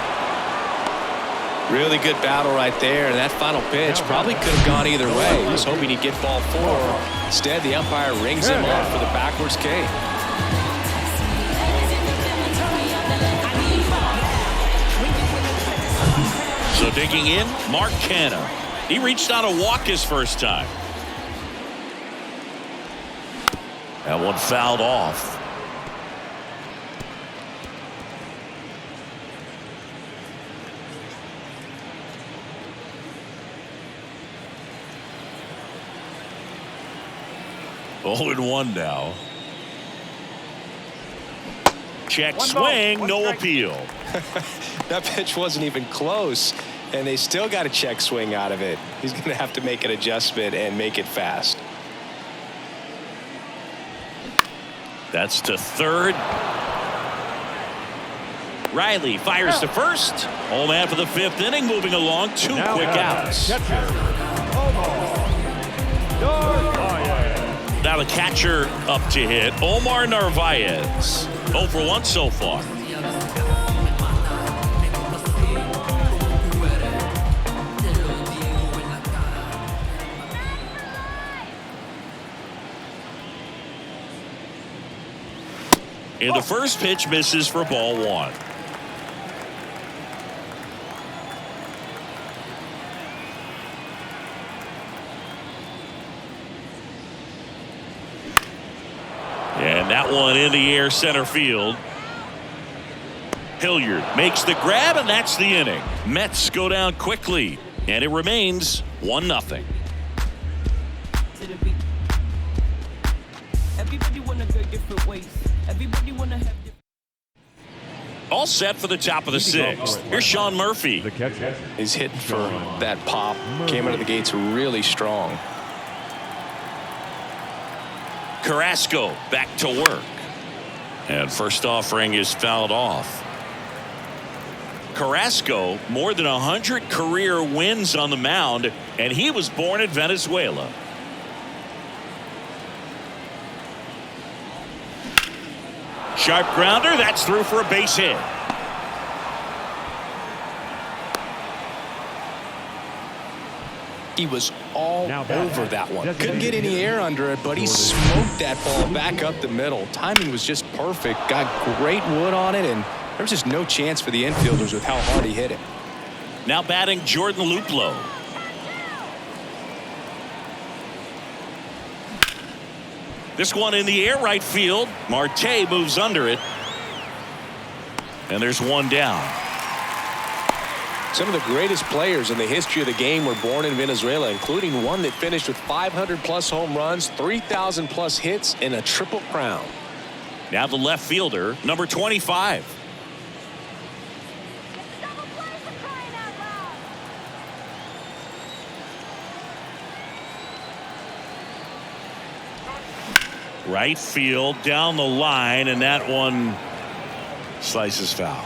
Really good battle right there, and that final pitch probably could have gone either way. He was hoping he'd get ball 4. Instead, the umpire rings him off for the backwards K. So digging in, Mark Canha. He reached out a walk his first time. That one fouled off. Oh, and 1 now. Check swing, no appeal. That pitch wasn't even close, and they still got a check swing out of it. He's going to have to make an adjustment and make it fast. That's to third. Riley fires to first. Home after the 5th inning, moving along. 2 quick outs. Now the catcher up to hit, Omar Narvaez. 0 for 1 so far. And the first pitch misses for ball 1. And that one in the air center field. Hilliard makes the grab, and that's the inning. Mets go down quickly, and it remains 1-0. Everybody wanna go different ways. Everybody wanna have All set for the top of the 6th. Here's Sean Murphy. The catcher. He's hitting for that pop. Came out of the gates really strong. Carrasco back to work. And first offering is fouled off. Carrasco, more than 100 career wins on the mound, and he was born in Venezuela. Sharp grounder, that's through for a base hit. He was all over that one. Couldn't get any air under it, but he smoked that ball back up the middle. Timing was just perfect. Got great wood on it, and there was just no chance for the infielders with how hard he hit it. Now batting Jordan Luplow. This one in the air right field. Marte moves under it. And there's one down. Some of the greatest players in the history of the game were born in Venezuela, including one that finished with 500+ home runs, 3,000+ hits, and a triple crown. Now the left fielder, number 25. Right field down the line, and that one slices foul.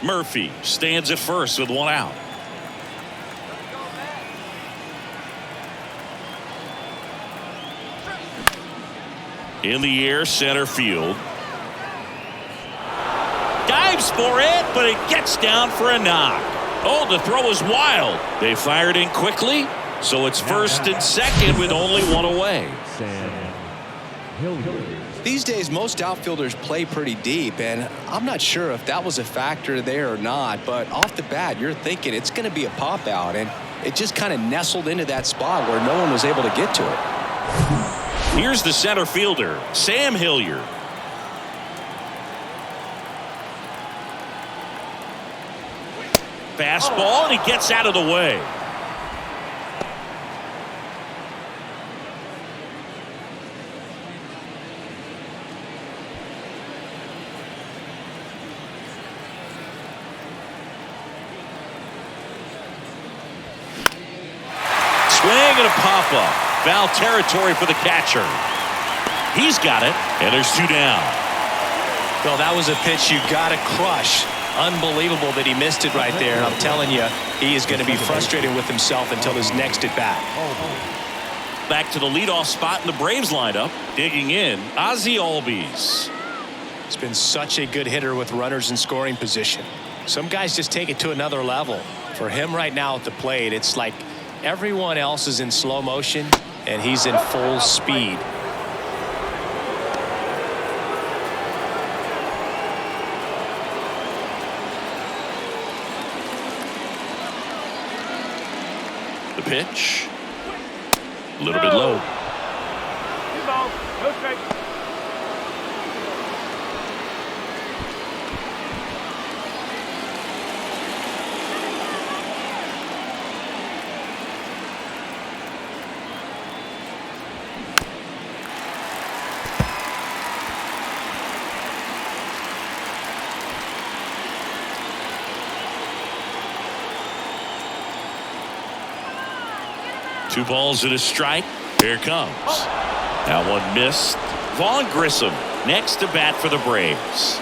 Murphy stands at first with one out. In the air center field. Dives for it, but it gets down for a knock. Oh, the throw is wild. They fired in quickly, so it's first and second with only one away. These days, most outfielders play pretty deep, and I'm not sure if that was a factor there or not, but off the bat, you're thinking it's going to be a pop out, and it just kind of nestled into that spot where no one was able to get to it. Here's the center fielder, Sam Hilliard. Fastball, and he gets out of the way. Swing and a pop-up. Foul territory for the catcher. He's got it, and there's two down. Well, that was a pitch you got to crush. Unbelievable that he missed it right there. I'm telling you, he is going to be frustrated with himself until his next at bat. Back to the leadoff spot in the Braves lineup. Digging in, Ozzie Albies. He's been such a good hitter with runners in scoring position. Some guys just take it to another level. For him right now at the plate, it's like everyone else is in slow motion, and he's in full speed. The pitch. A little bit low. 2 balls, no strikes. Two balls and a strike. Here it comes. That one missed. Vaughn Grissom next to bat for the Braves.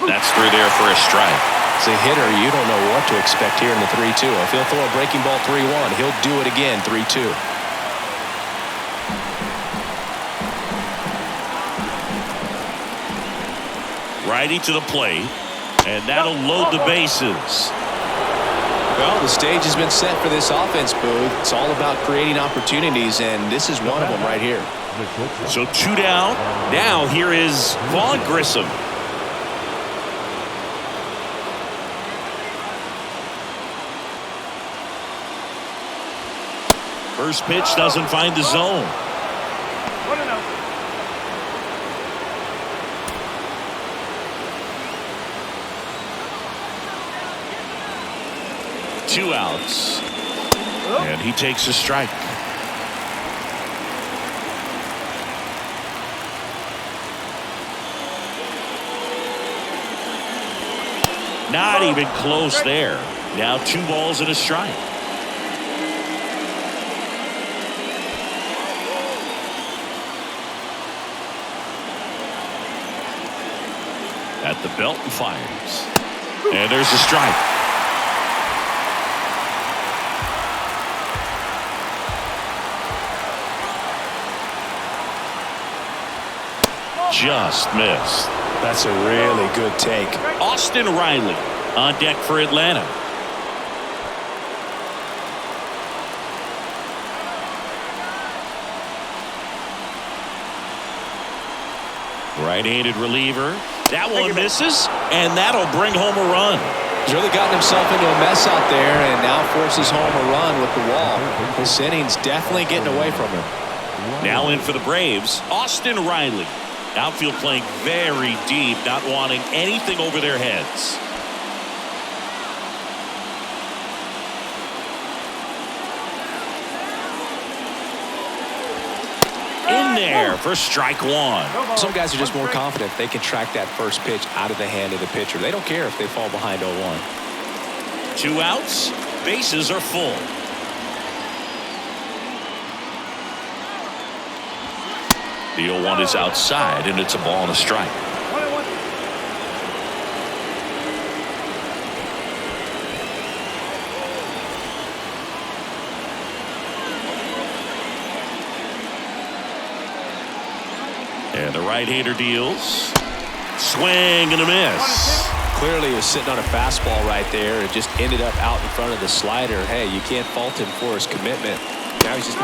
That's through there for a strike. As a hitter, you don't know what to expect here in the 3-2. If he'll throw a breaking ball 3-1, he'll do it again 3-2. Righty to the plate, and that'll load the bases. Well, the stage has been set for this offense, Booth. It's all about creating opportunities, and this is one of them right here. So 2 down. Now here is Vaughn Grissom. First pitch doesn't find the zone. 1-0. 2 outs. And he takes a strike. Not even close there. Now 2 balls and a strike. At the belt and fires. And there's a strike. Just missed. That's a really good take. Austin Riley on deck for Atlanta. Right-handed reliever. That one misses, and that'll bring home a run. He's really gotten himself into a mess out there and now forces home a run with the wall. This inning's definitely getting away from him. Now in for the Braves, Austin Riley. Outfield playing very deep, not wanting anything over their heads. In there for strike 1. Some guys are just more confident they can track that first pitch out of the hand of the pitcher. They don't care if they fall behind 0-1. 2 outs, bases are full. The 0-1 is outside, and it's a ball and a strike. 1-1. And the right-hander deals. Swing and a miss. Clearly he was sitting on a fastball right there. It just ended up out in front of the slider. Hey, you can't fault him for his commitment. Now he's just...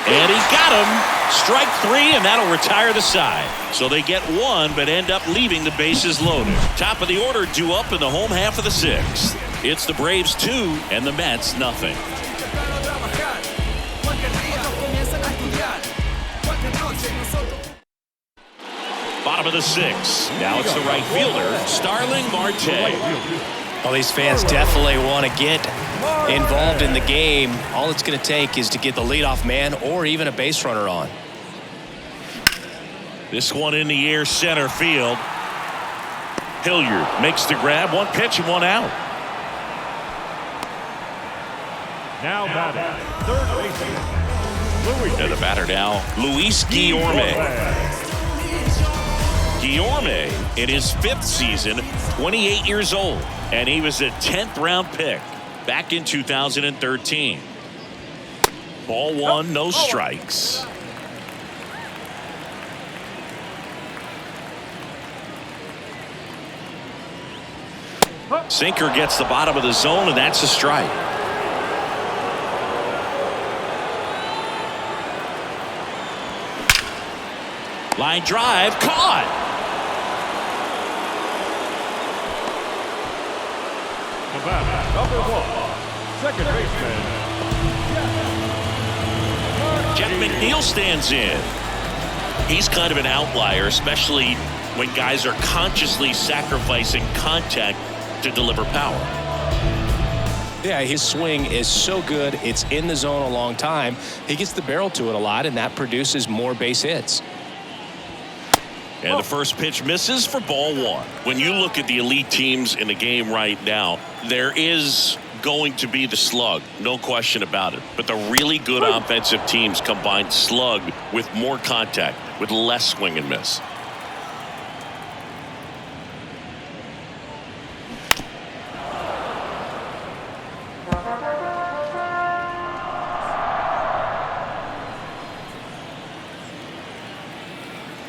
And he got him. Strike 3, and that'll retire the side. So they get 1, but end up leaving the bases loaded. Top of the order due up in the home half of the 6th. It's the Braves 2 and the Mets nothing. Bottom of the 6th. Now it's the right fielder, Starling Marte. Well, these fans definitely want to get involved in the game. All it's going to take is to get the leadoff man or even a base runner on. This one in the air, center field. Hilliard makes the grab. 1 pitch and 1 out. Now batting, third baseman, And the batter now, Luis Guillorme. Guillorme, in his 5th season, 28 years old, and he was a 10th round pick back in 2013. Ball 1, no strikes. Sinker gets the bottom of the zone, and that's a strike. Line drive, caught. the batter, number 1, second baseman, Jeff McNeil stands in. He's kind of an outlier, especially when guys are consciously sacrificing contact to deliver power. Yeah, his swing is so good. It's in the zone a long time. He gets the barrel to it a lot, and that produces more base hits. And the first pitch misses for ball 1. When you look at the elite teams in the game right now, there is going to be the slug, no question about it. But the really good offensive teams combine slug with more contact, with less swing and miss.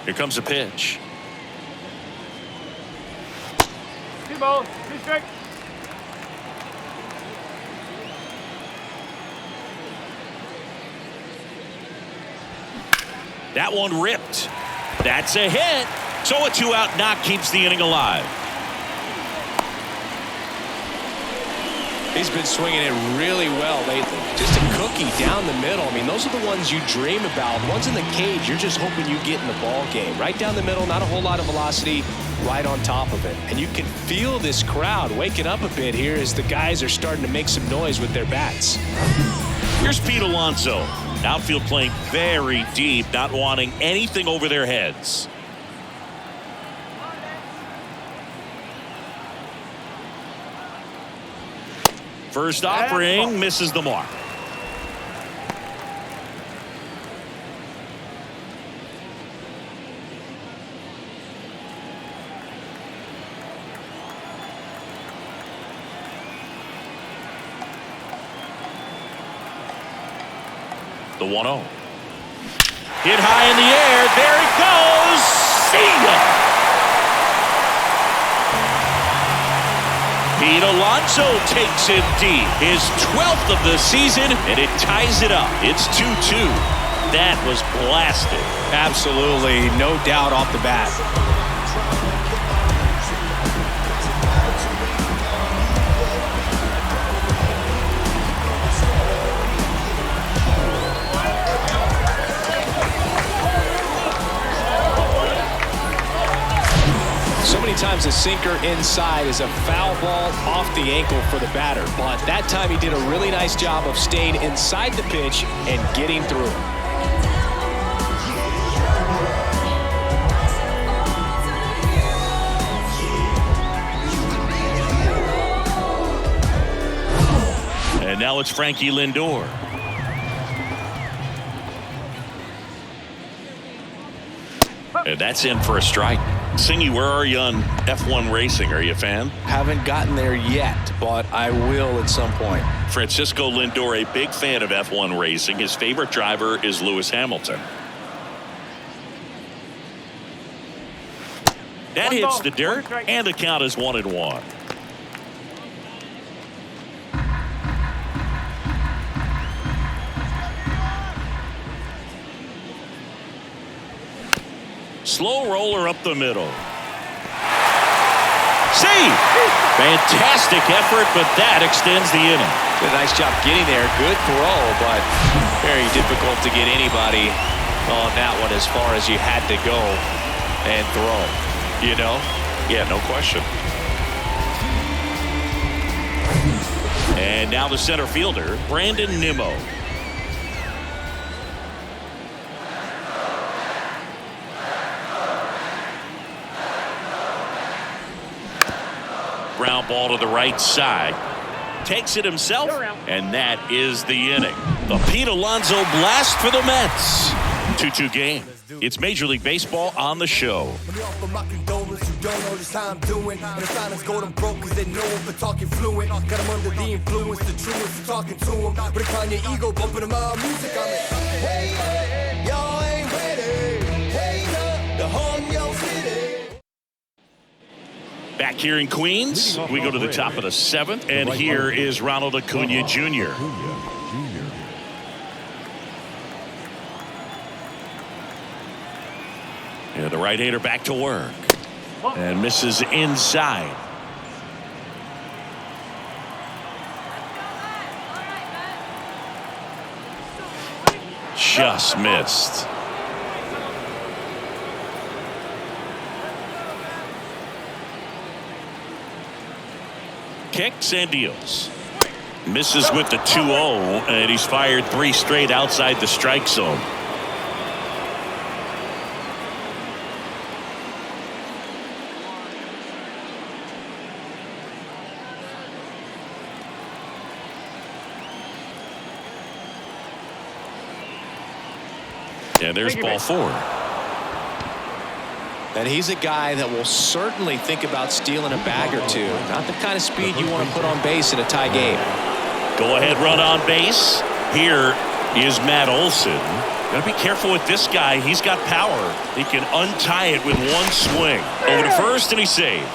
Here comes a pitch. 2 balls, 2 strikes. That one ripped. That's a hit. So a 2-out knock keeps the inning alive. He's been swinging it really well lately. Just a cookie down the middle. I mean, those are the ones you dream about. Ones in the cage, you're just hoping you get in the ball game. Right down the middle, not a whole lot of velocity, right on top of it. And you can feel this crowd waking up a bit here as the guys are starting to make some noise with their bats. Here's Pete Alonso. Outfield playing very deep, not wanting anything over their heads. First offering misses the mark. The 1-0. Hit high in the air. There it goes. See ya. Pete Alonso takes it deep. His 12th of the season, and it ties it up. It's 2-2. That was blasted. Absolutely, no doubt off the bat. So many times a sinker inside is a foul ball off the ankle for the batter. But that time he did a really nice job of staying inside the pitch and getting through it. And now it's Frankie Lindor. And that's in for a strike. Singy, where are you on F1 racing? Are you a fan? Haven't gotten there yet, but I will at some point. Francisco Lindor, a big fan of F1 racing. His favorite driver is Lewis Hamilton. That hits the dirt, and the count is 1-1. Slow roller up the middle. See! Fantastic effort, but that extends the inning. Did a nice job getting there. Good throw, but very difficult to get anybody on that one as far as you had to go and throw. You know? Yeah, no question. And now the center fielder, Brandon Nimmo. Ground ball to the right side. Takes it himself, and that is the inning. The Pete Alonso blast for the Mets. 2-2 game. It's Major League Baseball on the show. Back here in Queens, we go to the top of the 7th, and here is Ronald Acuna Jr. Yeah, the right-hander back to work. And misses inside. Just missed. Kicks and deals. Misses with the 2-0, and he's fired 3 straight outside the strike zone. And there's ball 4. And he's a guy that will certainly think about stealing a bag or two. Not the kind of speed you want to put on base in a tie game. Go ahead run on base. Here is Matt Olson. Got to be careful with this guy. He's got power. He can untie it with one swing. Over to first, and he's saved.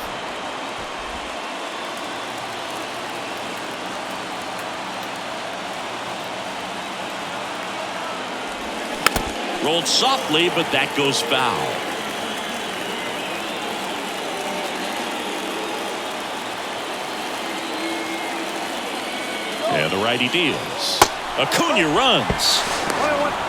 Rolled softly, but that goes foul. And the righty deals. Acuna runs.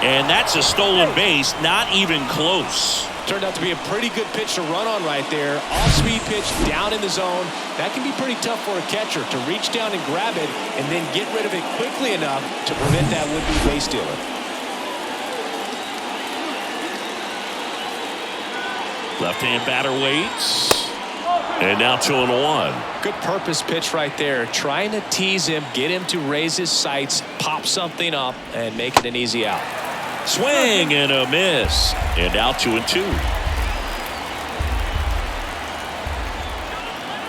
And that's a stolen base, not even close. Turned out to be a pretty good pitch to run on right there. Off-speed pitch down in the zone. That can be pretty tough for a catcher to reach down and grab it and then get rid of it quickly enough to prevent that would-be base stealer. Left-hand batter waits. And now 2-1. Good purpose pitch right there. Trying to tease him, get him to raise his sights, pop something up, and make it an easy out. Swing and a miss. And now 2-2.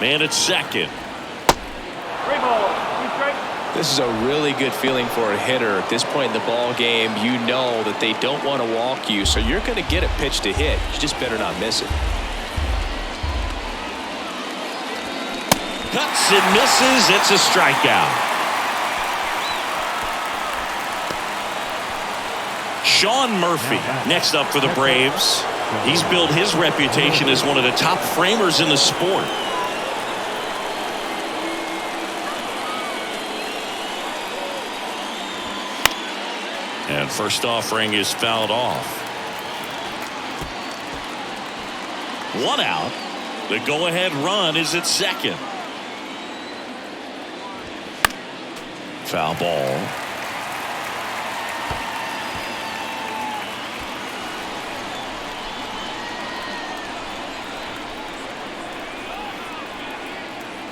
Man at second. 3 balls, 2 strikes. This is a really good feeling for a hitter at this point in the ball game. You know that they don't want to walk you, so you're going to get a pitch to hit. You just better not miss it. Cuts and misses. It's a strikeout. Sean Murphy next up for the Braves. He's built his reputation as one of the top framers in the sport. And first offering is fouled off. 1 out. The go-ahead run is at second. Foul ball.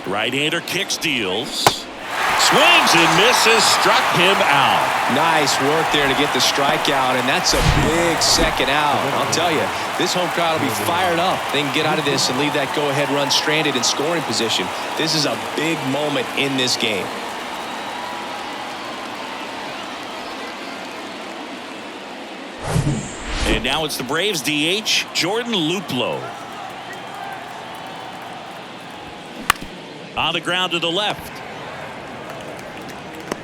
Right-hander kicks, deals. Swings and misses, struck him out. Nice work there to get the strikeout, and that's a big second out. I'll tell you, this home crowd will be fired up. They can get out of this and leave that go-ahead run stranded in scoring position. This is a big moment in this game. And now it's the Braves DH, Jordan Luplow. On the ground to the left.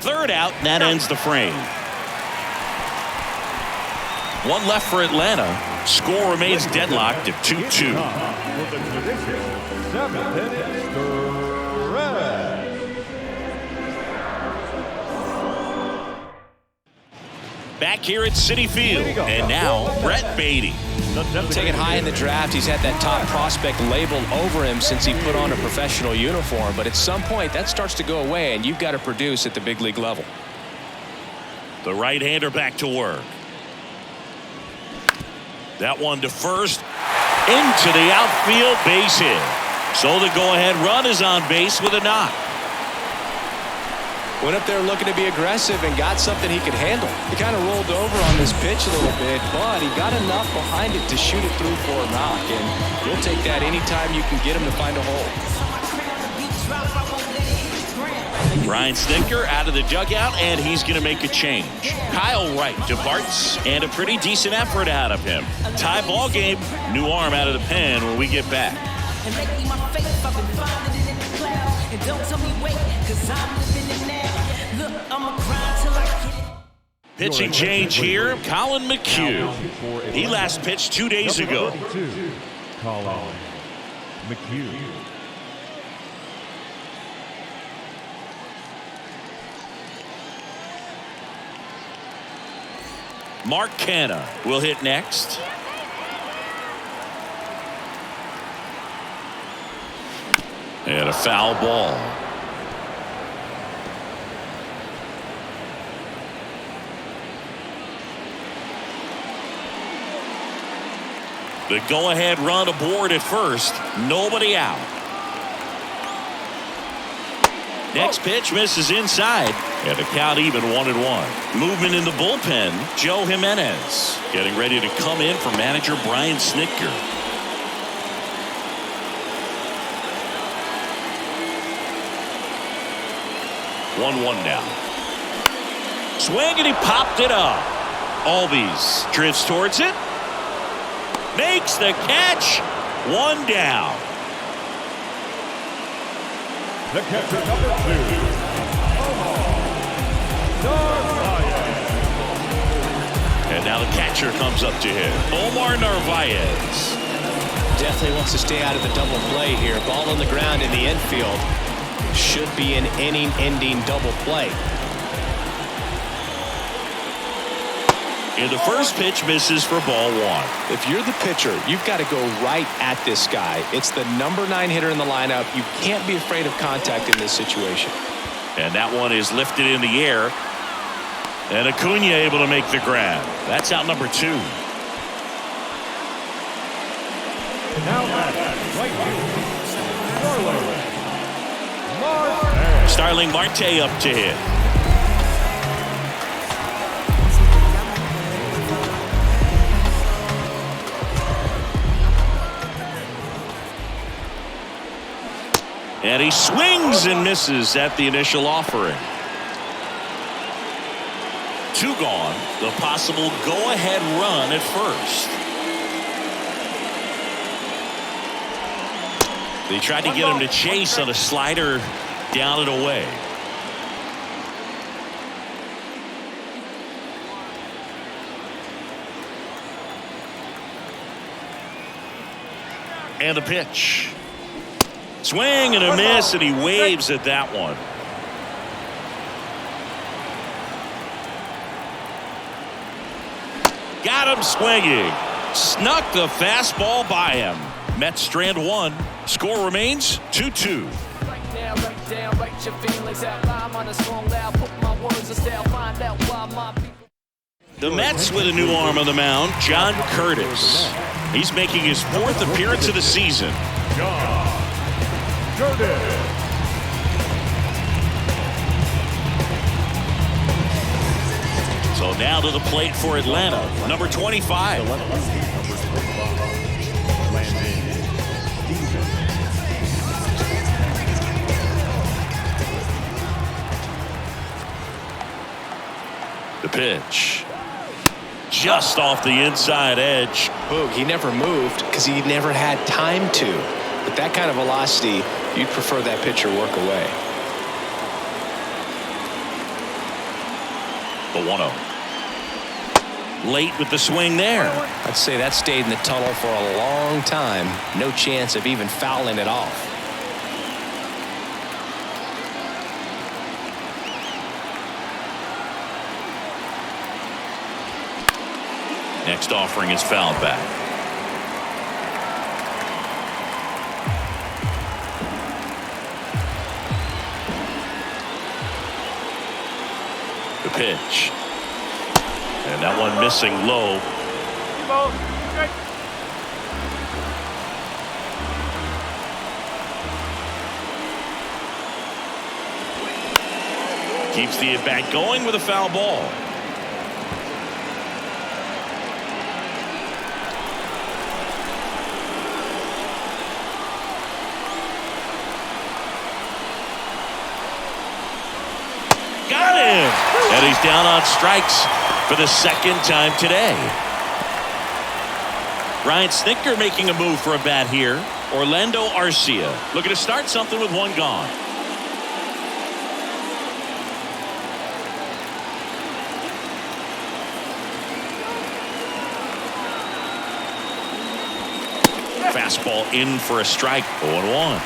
Third out, and that ends the frame. 1 left for Atlanta. Score remains deadlocked at 2-2. Back here at Citi Field, and now Brett Beatty. Taken high in the draft, he's had that top prospect labeled over him since he put on a professional uniform. But at some point, that starts to go away, and you've got to produce at the big league level. The right-hander back to work. That one to first. Into the outfield, base hit. So the go-ahead run is on base with a knock. Went up there looking to be aggressive and got something he could handle. He kind of rolled over on this pitch a little bit, but he got enough behind it to shoot it through for a knock. And you'll take that anytime you can get him to find a hole. Brian Snitker out of the dugout, and he's going to make a change. Kyle Wright departs, and a pretty decent effort out of him. Tie ball game, new arm out of the pen when we get back. Pitching change here, Colin McHugh. He last pitched 2 days ago. Colin McHugh. Mark Canha will hit next. And a foul ball. The go-ahead run aboard at first. Nobody out. Next pitch misses inside. And the count even 1-1. Movement in the bullpen. Joe Jimenez getting ready to come in for manager Brian Snitker. One now. Swing, and he popped it up. Albies drifts towards it. Makes the catch. One down. The catcher, number 2. And now the catcher comes up to him. Omar Narvaez. Definitely wants to stay out of the double play here. Ball on the ground in the infield. Should be an inning-ending double play. And the first pitch misses for ball 1. If you're the pitcher, you've got to go right at this guy. It's the number 9 hitter in the lineup. You can't be afraid of contact in this situation. And that one is lifted in the air. And Acuna able to make the grab. That's out number 2. Now right Starling Marte up to hit. And he swings and misses at the initial offering. 2 gone. The possible go-ahead run at first. They tried to get him to chase on a slider down and away. And the pitch. Swing and a miss, and he waves at that one. Got him swinging. Snuck the fastball by him. Mets strand 1. Score remains 2-2. The Mets with a new arm on the mound, John Curtis. He's making his 4th appearance of the season. John Curtis. So now to the plate for Atlanta, number 25. The pitch. Just off the inside edge. Boog, he never moved because he never had time to. With that kind of velocity, you'd prefer that pitcher work away. The 1-0. Late with the swing there. I'd say that stayed in the tunnel for a long time. No chance of even fouling it off. Next offering is fouled back. The pitch. And that one missing low. Keeps the at-bat going with a foul ball. Got him! And he's down on strikes for the 2nd time today. Ryan Snitker making a move for a bat here. Orlando Arcia looking to start something with 1 gone. Fastball in for a strike. 0-1.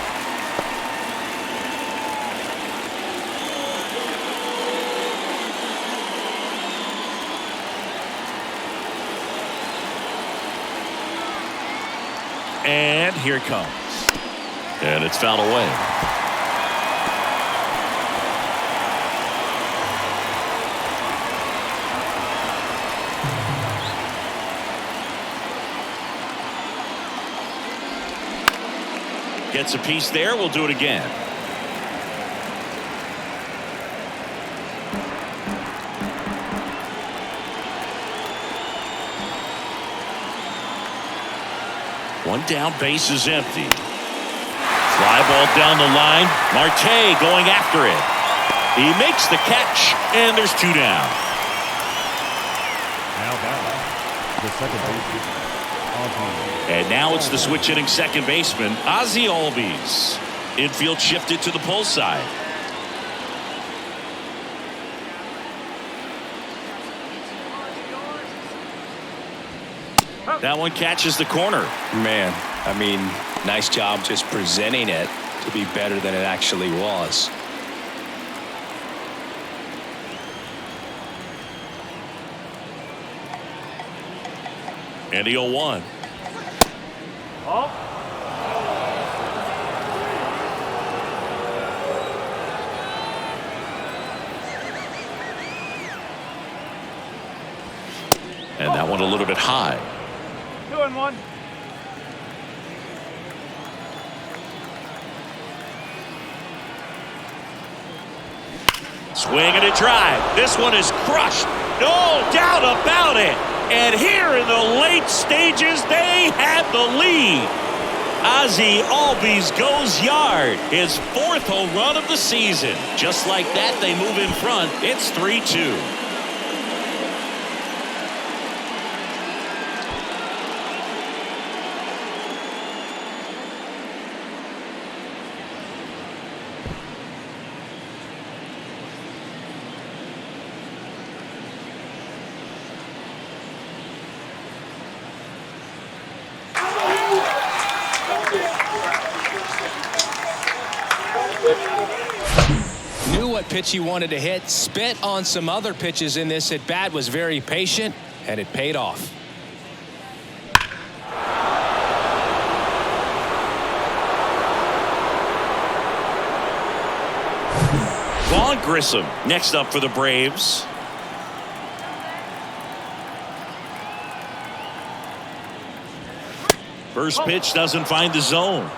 And here it comes. And it's fouled away. Gets a piece there. We'll do it again. One down, base is empty. Fly ball down the line. Marte going after it. He makes the catch, and there's 2 down. Now back. The second baseman. And now it's the switch hitting second baseman, Ozzie Albies. Infield shifted to the pull side. That one catches the corner. Man, I mean, nice job just presenting it to be better than it actually was. And the 0-1. And that one a little bit high. 2-1. Swing and a drive. This one is crushed. No doubt about it. And here in the late stages, they have the lead. Ozzie Albies goes yard. His 4th home run of the season. Just like that, they move in front. It's 3-2. Knew what pitch he wanted to hit, spit on some other pitches in this at bat, was very patient, and it paid off. Vaughn Grissom next up for the Braves. First pitch doesn't find the zone.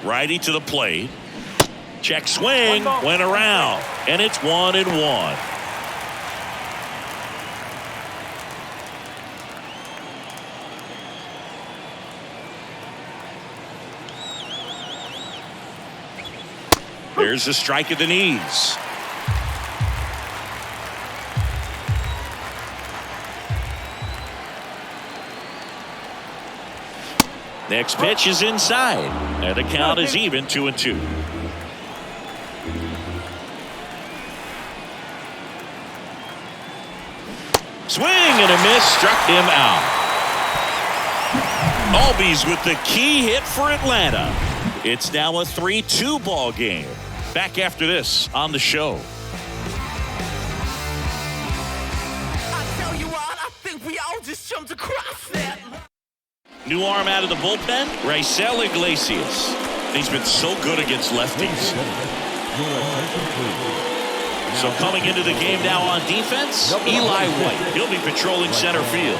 Righty to the plate. Check swing, went around, and it's 1-1. There's a strike at the knees. Next pitch is inside, and the count is even 2-2. Swing and a miss, struck him out. Albies with the key hit for Atlanta. It's now a 3-2 ball game. Back after this on the show. I tell you what, I think we all just jumped across that. New arm out of the bullpen, Raisel Iglesias. He's been so good against lefties. So coming into the game now on defense, Eli White. He'll be patrolling center field.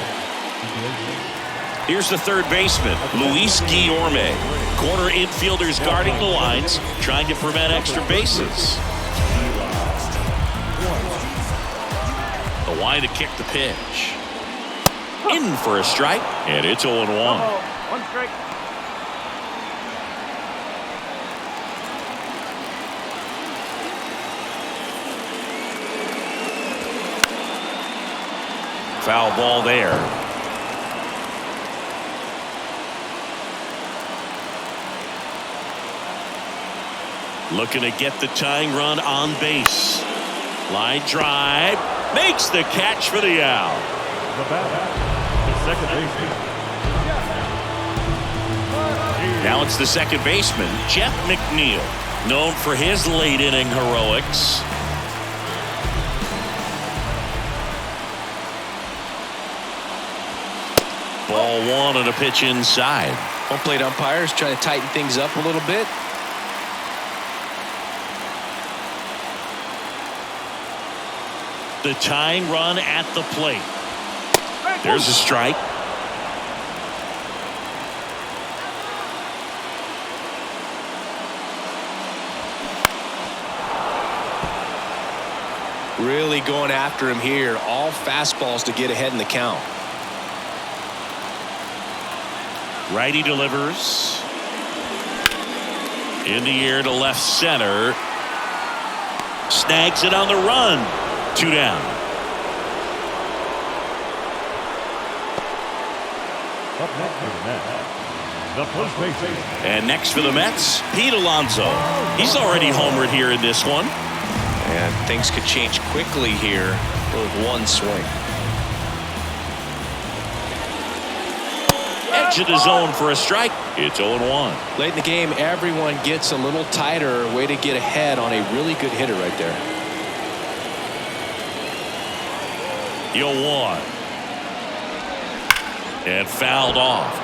Here's the third baseman, Luis Guillorme. Corner infielders guarding the lines, trying to prevent extra bases. The wide to kick the pitch. In for a strike, and it's 0-1. 1 strike. Foul ball there. Looking to get the tying run on base. Line drive, makes the catch for the out. The second baseman. Now it's the second baseman, Jeff McNeil, known for his late inning heroics. Ball 1 and a pitch inside. Home plate umpires trying to tighten things up a little bit. The tying run at the plate. There's a strike. Really going after him here. All fastballs to get ahead in the count. Righty delivers. In the air to left center. Snags it on the run. 2 down. Up next for the Mets, the first baseman. And next for the Mets, Pete Alonso. He's already homered here in this one. And things could change quickly here with one swing. Edge of the zone for a strike. It's 0-1. Late in the game, everyone gets a little tighter. Way to get ahead on a really good hitter right there. 0-1. And fouled off.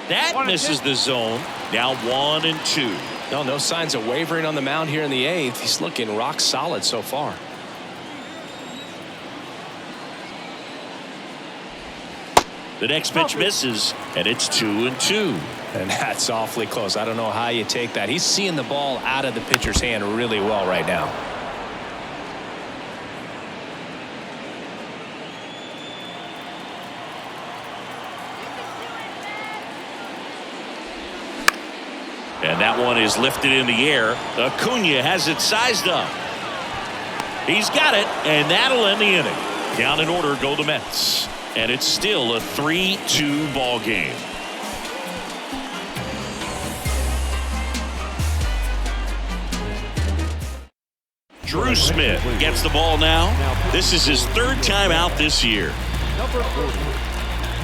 That misses the zone. Now 1-2. No signs of wavering on the mound here in the 8th. He's looking rock solid so far. The next pitch misses, and it's 2-2. And that's awfully close. I don't know how you take that. He's seeing the ball out of the pitcher's hand really well right now. And that one is lifted in the air. Acuna has it sized up. He's got it, and that'll end the inning. Down in order go the Mets. And it's still a 3-2 ball game. Drew Smith gets the ball now. This is his 3rd time out this year. Number 40,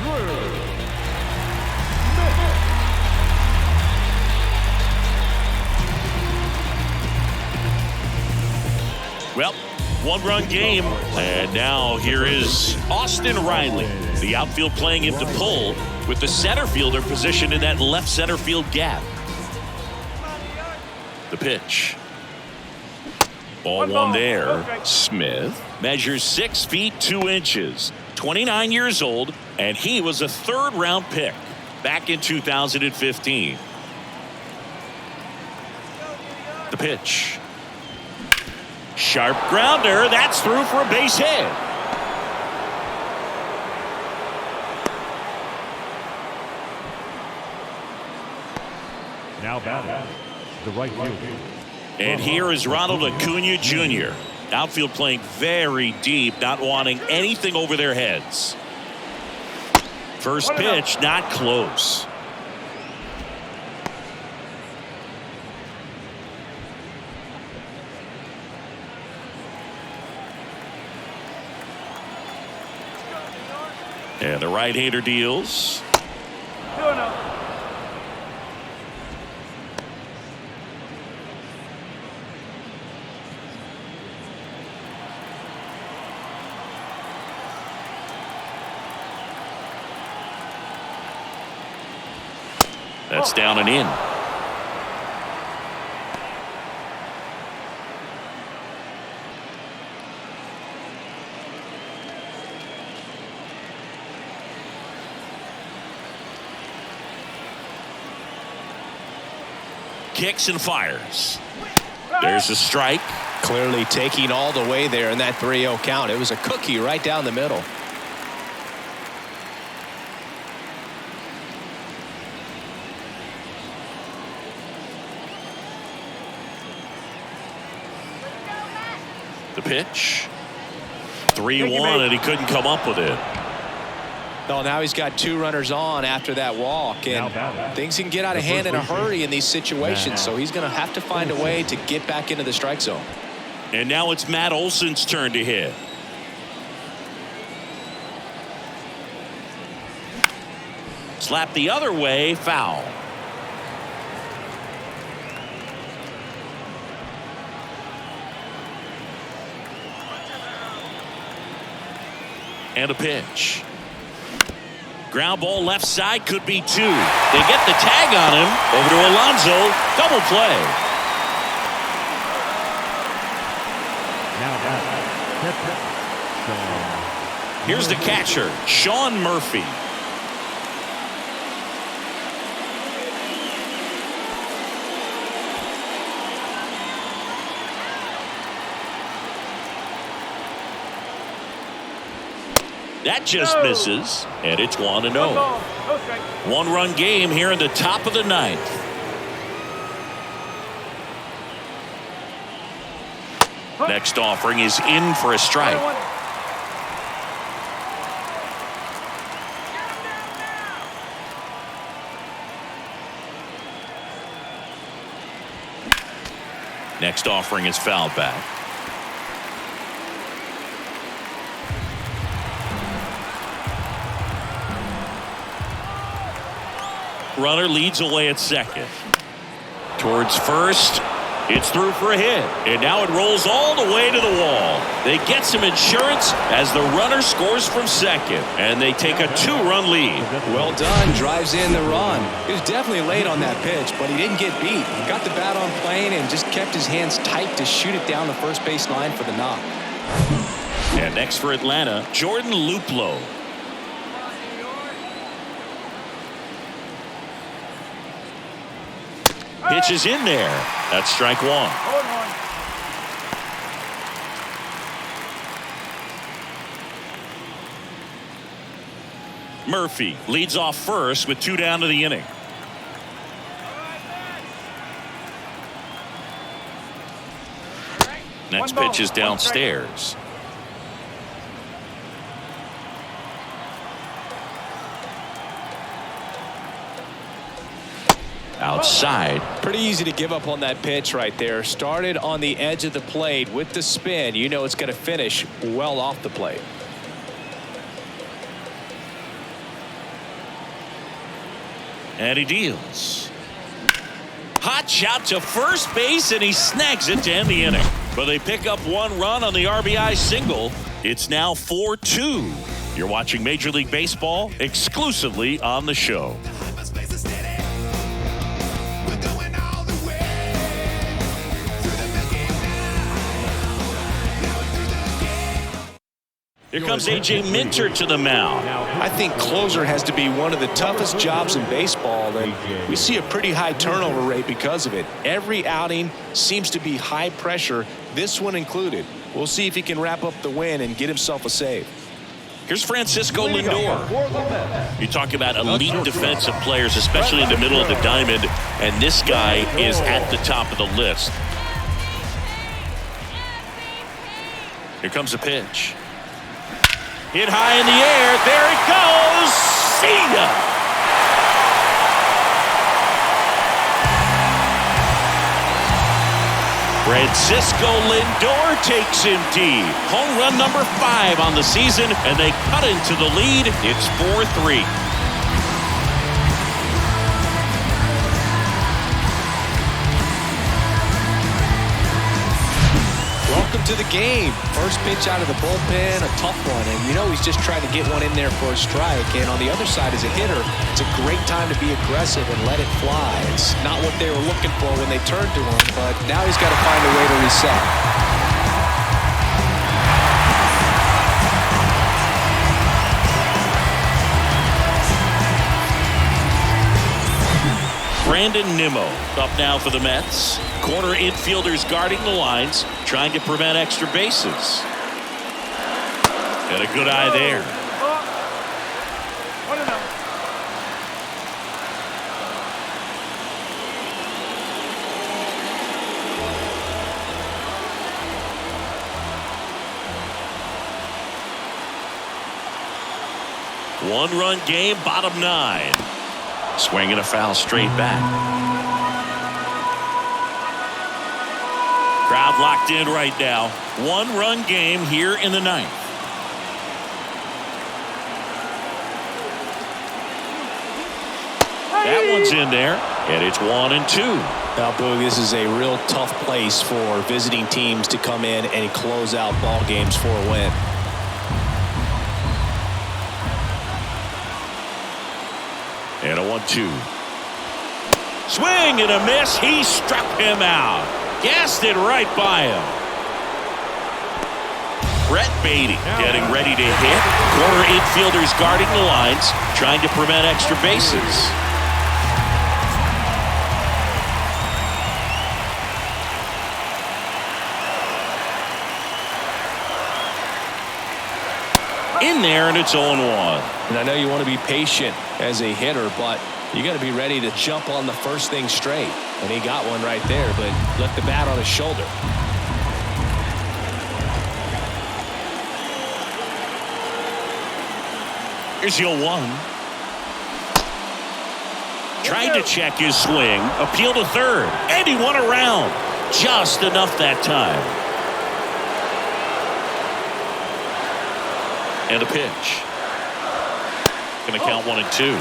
Drew. Well, 1-run game, and now here is Austin Riley. The outfield playing him to pull with the center fielder positioned in that left center field gap. The pitch. Ball one there. Smith measures 6 feet 2 inches, 29 years old, and he was a 3rd-round pick back in 2015. The pitch. Sharp grounder. That's through for a base hit. Now batting, the right fielder. And here is Ronald Acuna Jr. Outfield playing very deep, not wanting anything over their heads. First pitch, not close. And the right-hander deals. That's down and in. Kicks and fires. There's a strike. Clearly taking all the way there in that 3-0 count. It was a cookie right down the middle. The pitch. 3-1, and he couldn't come up with it. No, now he's got 2 runners on after that walk, and things can get out of hand in a hurry in these situations, so he's going to have to find a way to get back into the strike zone. And now it's Matt Olson's turn to hit. Slap the other way, foul. And a pitch. Ground ball left side, could be 2. They get the tag on him. Over to Alonso. Double play. Now here's the catcher, Sean Murphy. That just misses, and it's 1-0. No strike. One-run game here in the top of the ninth. Next offering is in for a strike. Next offering is fouled back. Runner leads away at second. Towards first. It's through for a hit. And now it rolls all the way to the wall. They get some insurance as the runner scores from second. And they take a 2-run lead. Well done. Drives in the run. He was definitely late on that pitch, but he didn't get beat. He got the bat on plane and just kept his hands tight to shoot it down the first base line for the knock. And next for Atlanta, Jordan Luplow. Pitch is in there. That's strike one. Murphy leads off first with 2 down to the inning. Next pitch is downstairs. Outside. Pretty easy to give up on that pitch right there. Started on the edge of the plate with the spin. You know it's going to finish well off the plate. And he deals. Hot shot to first base, and he snags it to end the inning. But they pick up 1 run on the RBI single. It's now 4-2. You're watching Major League Baseball exclusively on the show. Here comes A.J. Minter to the mound. I think closer has to be one of the toughest jobs in baseball, and we see a pretty high turnover rate because of it. Every outing seems to be high pressure, this one included. We'll see if he can wrap up the win and get himself a save. Here's Francisco Lindor. You talk about elite defensive players, especially in the middle of the diamond, and this guy is at the top of the list. Here comes a pitch. Hit high in the air. There it goes. See ya. Francisco Lindor takes him deep. Home run number 5 on the season, and they cut into the lead. It's 4-3. Welcome to the game. First pitch out of the bullpen, a tough one, and you know he's just trying to get one in there for a strike. And on the other side, as a hitter, it's a great time to be aggressive and let it fly. It's not what they were looking for when they turned to him, but now he's got to find a way to reset. Brandon Nimmo up now for the Mets. Corner infielders guarding the lines, trying to prevent extra bases. Got a good eye there. 1-run game, bottom 9. Swinging a foul straight back. Crowd locked in right now. 1-run game here in the 9th. That one's in there, and it's 1-2. Now, Boog, this is a real tough place for visiting teams to come in and close out ball games for a win. And a 1-2. Swing and a miss. He struck him out. Gassed it right by him. Brett Beatty getting ready to hit. Corner infielders guarding the lines, trying to prevent extra bases. in there, and it's 0-1. And I know you want to be patient as a hitter, but you got to be ready to jump on the first thing straight. And he got one right there, but left the bat on his shoulder. Here's the 0-1. Trying to check his swing. Appeal to third. And he won around. Just enough that time. And a pitch. Going to count 1 and 2.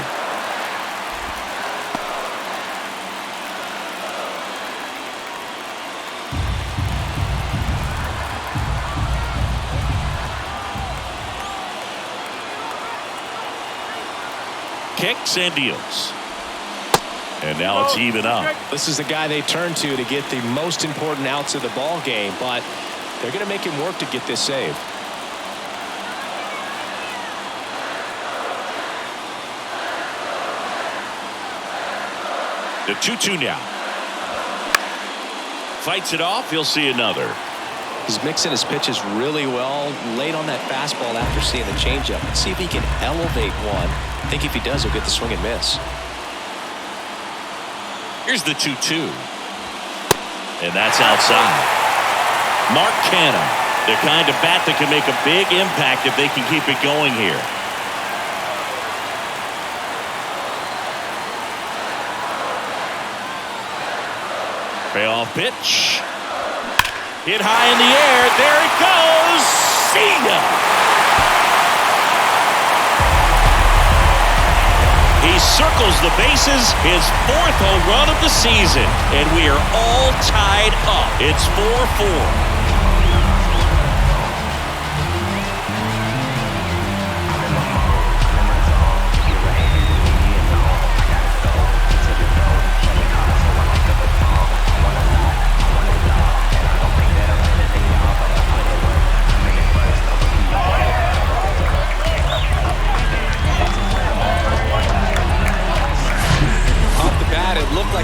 Kicks and deals. And now it's even up. This is the guy they turn to get the most important outs of the ball game, but they're going to make him work to get this save. The 2-2 now. Fights it off. He'll see another. He's mixing his pitches really well. Late on that fastball after seeing the changeup. Let's see if he can elevate one. I think if he does, he'll get the swing and miss. Here's the 2-2. And that's outside. Mark Canha, the kind of bat that can make a big impact if they can keep it going here. Payoff pitch. Hit high in the air. There it goes. See ya. He circles the bases, his 4th home run of the season, and we are all tied up. It's 4-4.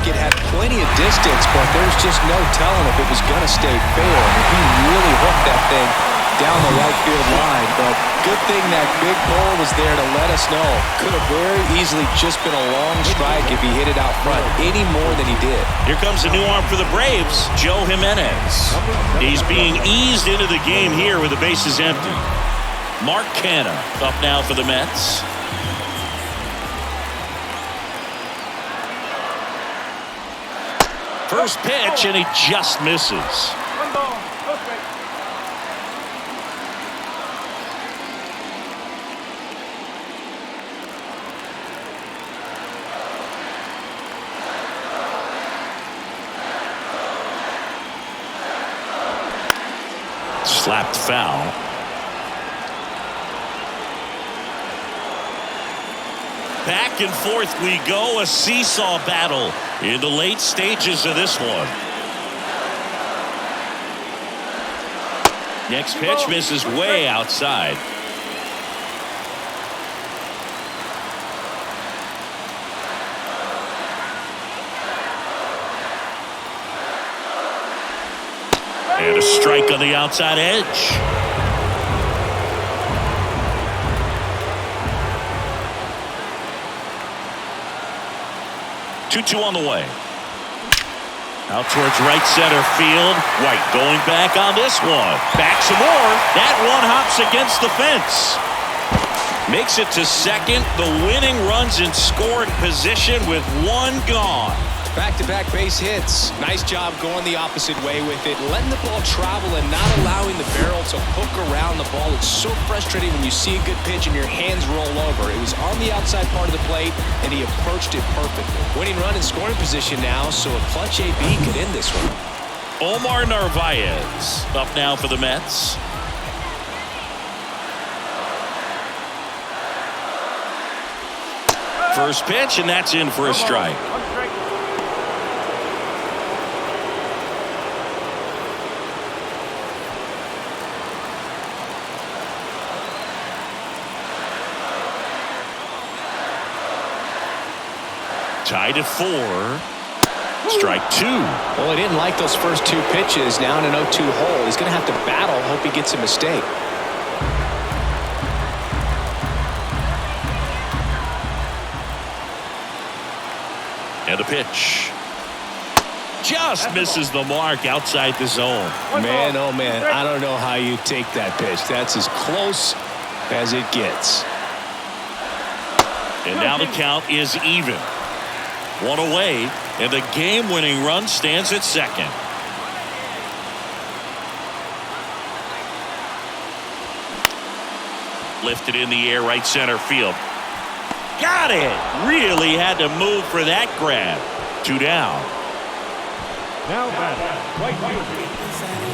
It had plenty of distance, but there's just no telling if it was going to stay fair. I mean, he really hooked that thing down the right field line, but good thing that big pole was there to let us know. Could have very easily just been a long strike if he hit it out front any more than he did. Here comes a new arm for the Braves, Joe Jimenez. He's being eased into the game here with the bases empty. Mark Canha up now for the Mets. First pitch, and he just misses. 1 ball, no strike. Slapped foul. Back and forth we go, a seesaw battle in the late stages of this one. Next pitch misses way outside. And a strike on the outside edge. Two on the way. Out towards right center field. White going back on this one. Back some more. That one hops against the fence. Makes it to second. The winning runs in scoring position with one gone. Back-to-back base hits. Nice job going the opposite way with it. Letting the ball travel and not allowing the barrel to hook around the ball. It's so frustrating when you see a good pitch and your hands roll over. It was on the outside part of the plate, and he approached it perfectly. Winning run in scoring position now, so a clutch AB could end this one. Omar Narvaez up now for the Mets. First pitch, and that's in for a strike. Tied at 4. Strike 2. Well, he didn't like those first 2 pitches. Now in an 0-2 hole. He's going to have to battle. Hope he gets a mistake. And the pitch. Just misses the mark outside the zone. Man, oh man, I don't know how you take that pitch. That's as close as it gets. And now the count is even. One away, and the game-winning run stands at second. Lifted in the air, right center field. Got it! Really had to move for that grab. 2 down. Now batting, right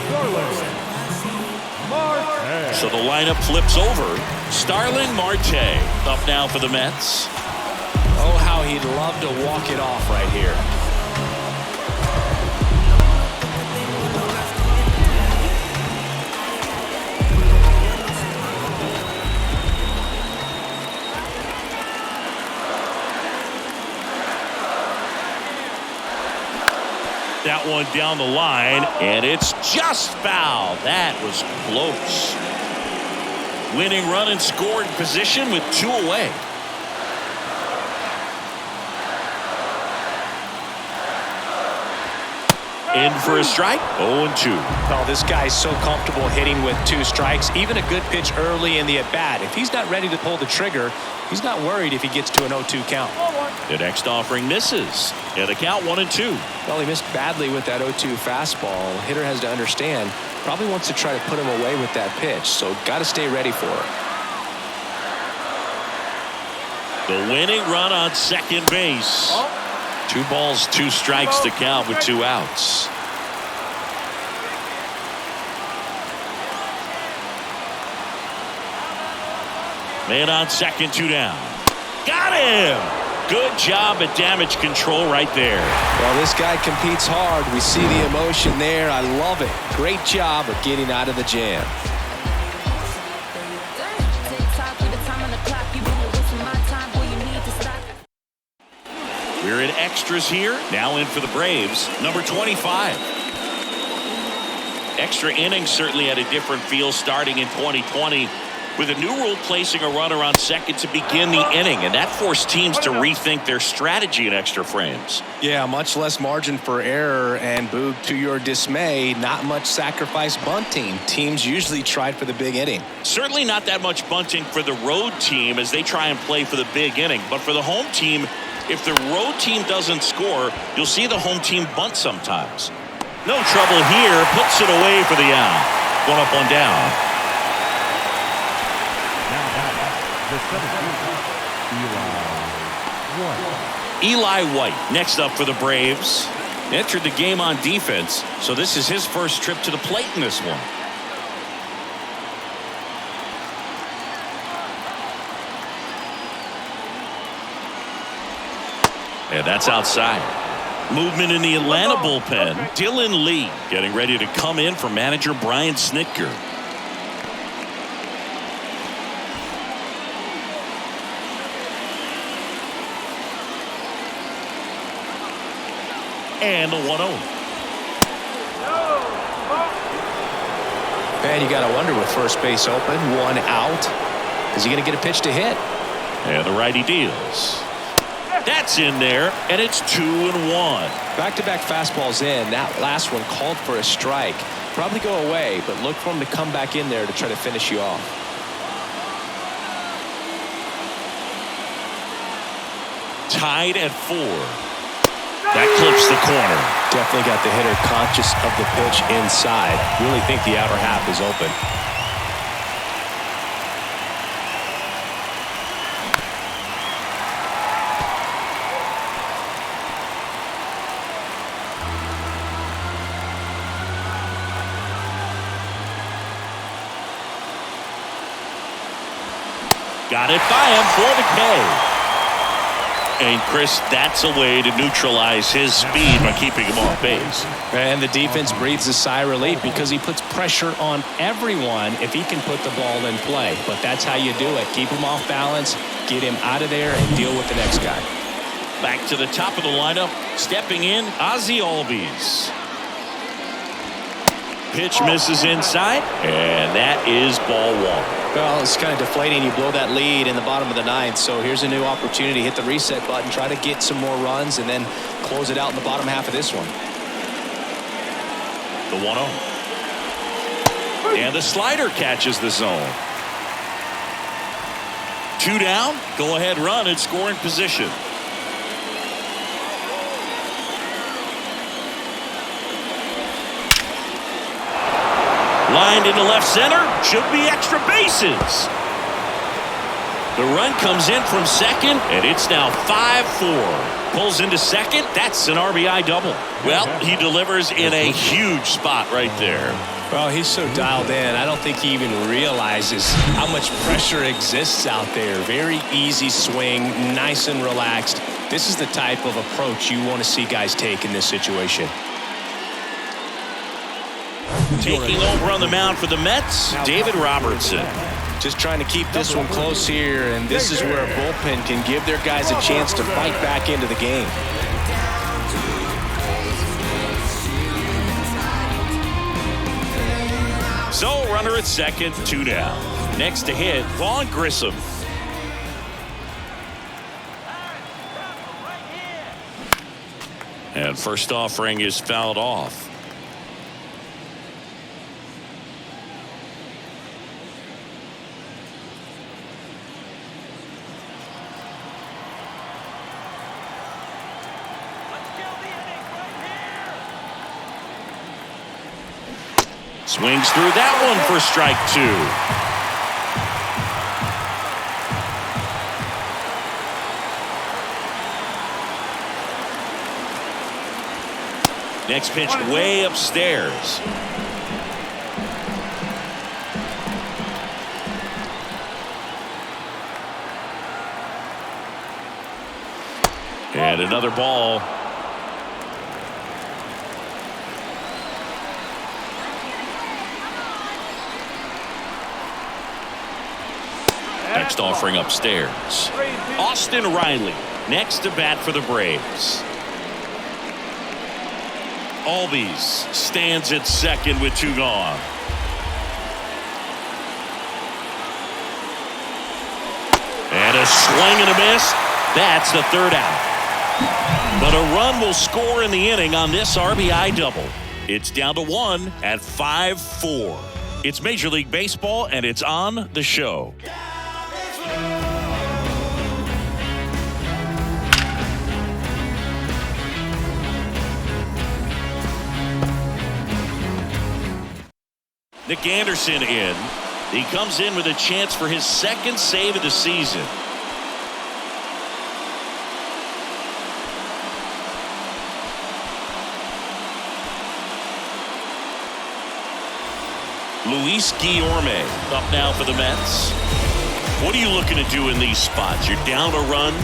fielder, Marte. So the lineup flips over. Starling Marte up now for the Mets. Oh, how he'd love to walk it off right here. That one down the line, and it's just foul. That was close. Winning run in scoring position with 2 away. In for a strike, 0-2. Oh, this guy's so comfortable hitting with 2 strikes. Even a good pitch early in the at-bat. If he's not ready to pull the trigger, he's not worried if he gets to an 0-2 count. The next offering misses. And the count 1-2. Well, he missed badly with that 0-2 fastball. The hitter has to understand, probably wants to try to put him away with that pitch, so got to stay ready for it. The winning run on second base. 2 balls, 2 strikes to count with 2 outs. Man on second, 2 down. Got him! Good job at damage control right there. Well, this guy competes hard. We see the emotion there. I love it. Great job of getting out of the jam. We're in extras here. Now in for the Braves, number 25. Extra innings certainly had a different feel starting in 2020 with a new rule placing a runner on second to begin the inning, and that forced teams to rethink their strategy in extra frames. Yeah, much less margin for error, and Boog, to your dismay, not much sacrifice bunting. Teams usually tried for the big inning. Certainly not that much bunting for the road team as they try and play for the big inning, but for the home team, if the road team doesn't score, you'll see the home team bunt sometimes. No trouble here, puts it away for the out. 1 up, 1 down. The 17th, Eli White next up for the Braves. Entered the game on defense, so this is his first trip to the plate in this one. And that's outside. Movement in the Atlanta bullpen. Dylan Lee getting ready to come in for manager Brian Snitker. And the 1-0. Man, you got to wonder with first base open, 1 out. Is he going to get a pitch to hit? And the righty deals. That's in there, and it's 2-1. Back-to-back fastballs in. That last one called for a strike. Probably go away, but look for him to come back in there to try to finish you off. Tied at 4. That clips the corner. Definitely got the hitter conscious of the pitch inside. Really think the outer half is open. Got it by him for the K. And Chris, that's a way to neutralize his speed by keeping him off base. And the defense breathes a sigh of relief because he puts pressure on everyone if he can put the ball in play. But that's how you do it. Keep him off balance, get him out of there, and deal with the next guy. Back to the top of the lineup, stepping in, Ozzie Albies. Pitch misses inside, and that is ball one. Well, it's kind of deflating. You blow that lead in the bottom of the ninth, so here's a new opportunity. Hit the reset button, try to get some more runs, and then close it out in the bottom half of this one. The 1-0. And the slider catches the zone. 2 down, go ahead run in scoring position. Lined into left center, should be extra bases. The run comes in from second, and it's now 5-4. Pulls into second, that's an RBI double. Well, he delivers in a huge spot right there. Well, he's so dialed in, I don't think he even realizes how much pressure exists out there. Very easy swing, nice and relaxed. This is the type of approach you want to see guys take in this situation. Taking over on the mound for the Mets, David Robertson. Just trying to keep this one close here, and this is where a bullpen can give their guys a chance to fight back into the game. So, runner at second, 2 down. Next to hit, Vaughn Grissom. And first offering is fouled off. Swings through that one for strike 2. Next pitch way upstairs. And another ball. Next offering upstairs. Austin Riley next to bat for the Braves. Albies stands at second with 2 gone. And a swing and a miss. That's the 3rd out. But a run will score in the inning on this RBI double. It's down to 1 at 5-4. It's Major League Baseball, and it's on the show. Nick Anderson in. He comes in with a chance for his 2nd save of the season. Luis Guillorme up now for the Mets. What are you looking to do in these spots? You're down a run.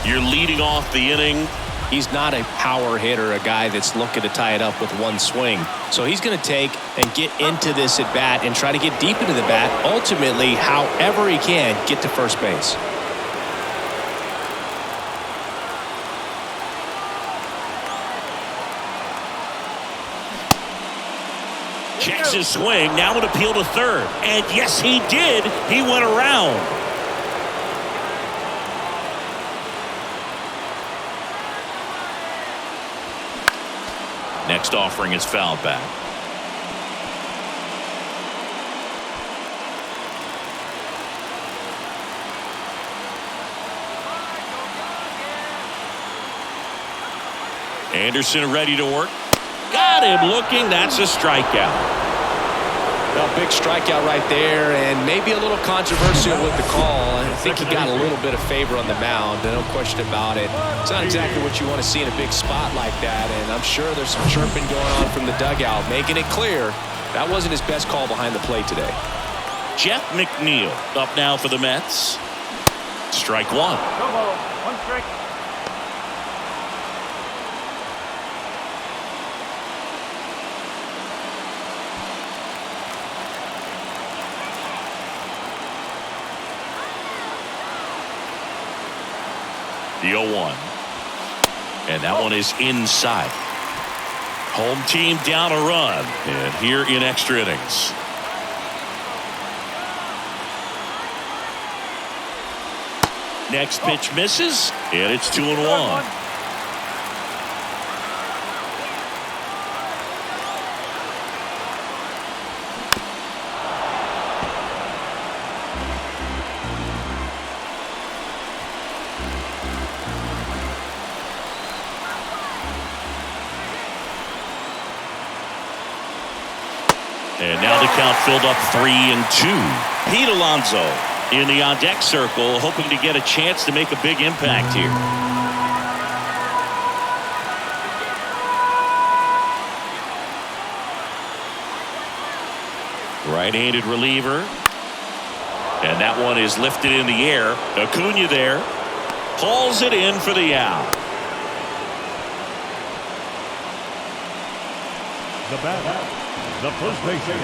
You're leading off the inning. He's not a power hitter, a guy that's looking to tie it up with one swing. So he's going to take and get into this at bat and try to get deep into the bat. Ultimately, however he can, get to first base. Checks his swing. Now an appeal to third. And yes, he did. He went around. Next offering is fouled back. Anderson ready to work. Got him looking. That's a strikeout. Well, big strikeout right there, and maybe a little controversial with the call. I think he got a little bit of favor on the mound, no question about it. It's not exactly what you want to see in a big spot like that, and I'm sure there's some chirping going on from the dugout, making it clear that wasn't his best call behind the plate today. Jeff McNeil up now for the Mets. Strike 1. No ball. 1 strike. The 0-1. And that one is inside. Home team down a run, and here in extra innings. Next pitch misses, and it's 2-1. And now the count filled up 3-2. Pete Alonso in the on-deck circle, hoping to get a chance to make a big impact here. Right-handed reliever. And that one is lifted in the air. Acuna there. Hauls it in for the out. The batter, the first baseman,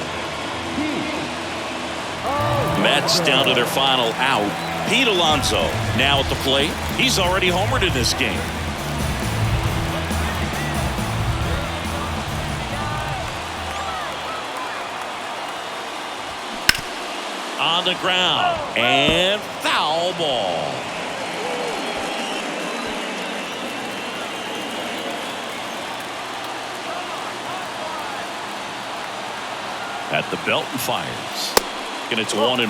Mets down to their final out. Pete Alonso now at the plate. He's already homered in this game. On the ground and foul ball. At the belt and fires. And it's 1-1.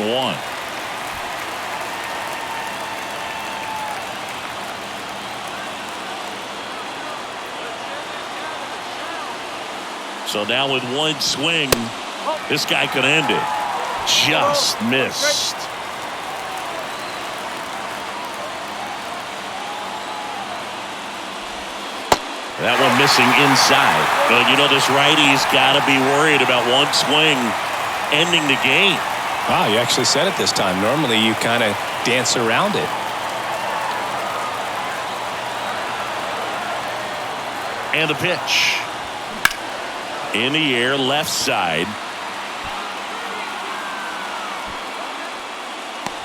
So now with one swing, this guy could end it. Just missed. That one missing inside. But you know, this righty's got to be worried about one swing ending the game. Wow, you actually said it this time. Normally you kind of dance around it. And the pitch. In the air, left side.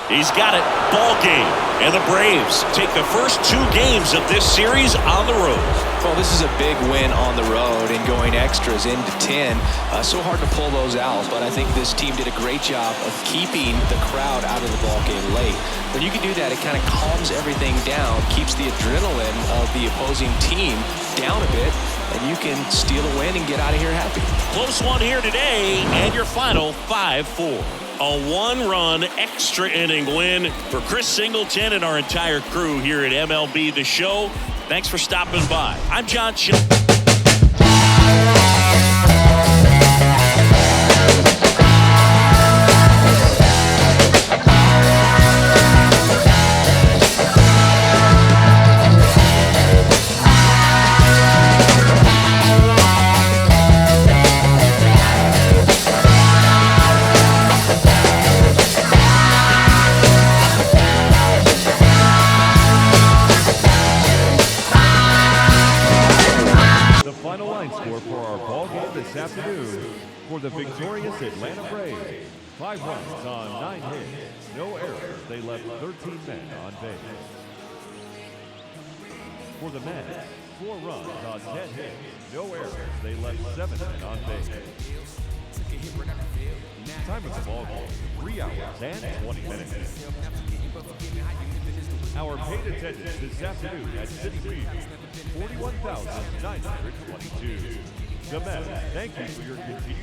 He's got it. Ball game. And the Braves take the first 2 games of this series on the road. Well, this is a big win on the road and going extras into 10. So hard to pull those out, but I think this team did a great job of keeping the crowd out of the ball game late. When you can do that, it kind of calms everything down, keeps the adrenaline of the opposing team down a bit, and you can steal a win and get out of here happy. Close one here today, and your final 5-4. A 1-run extra inning win for Chris Singleton and our entire crew here at MLB The Show. Thanks for stopping by. I'm John Chisholm. This afternoon for the victorious Atlanta Braves. 5 runs on 9 hits, no errors. They left 13 men on base. For the Mets, 4 runs on 10 hits, no errors. They left 7 men on base. Time of the ball game, 3 hours and 20 minutes. Our paid attendance this afternoon at Citi Field, 41,922. The Mets, thank you for your continued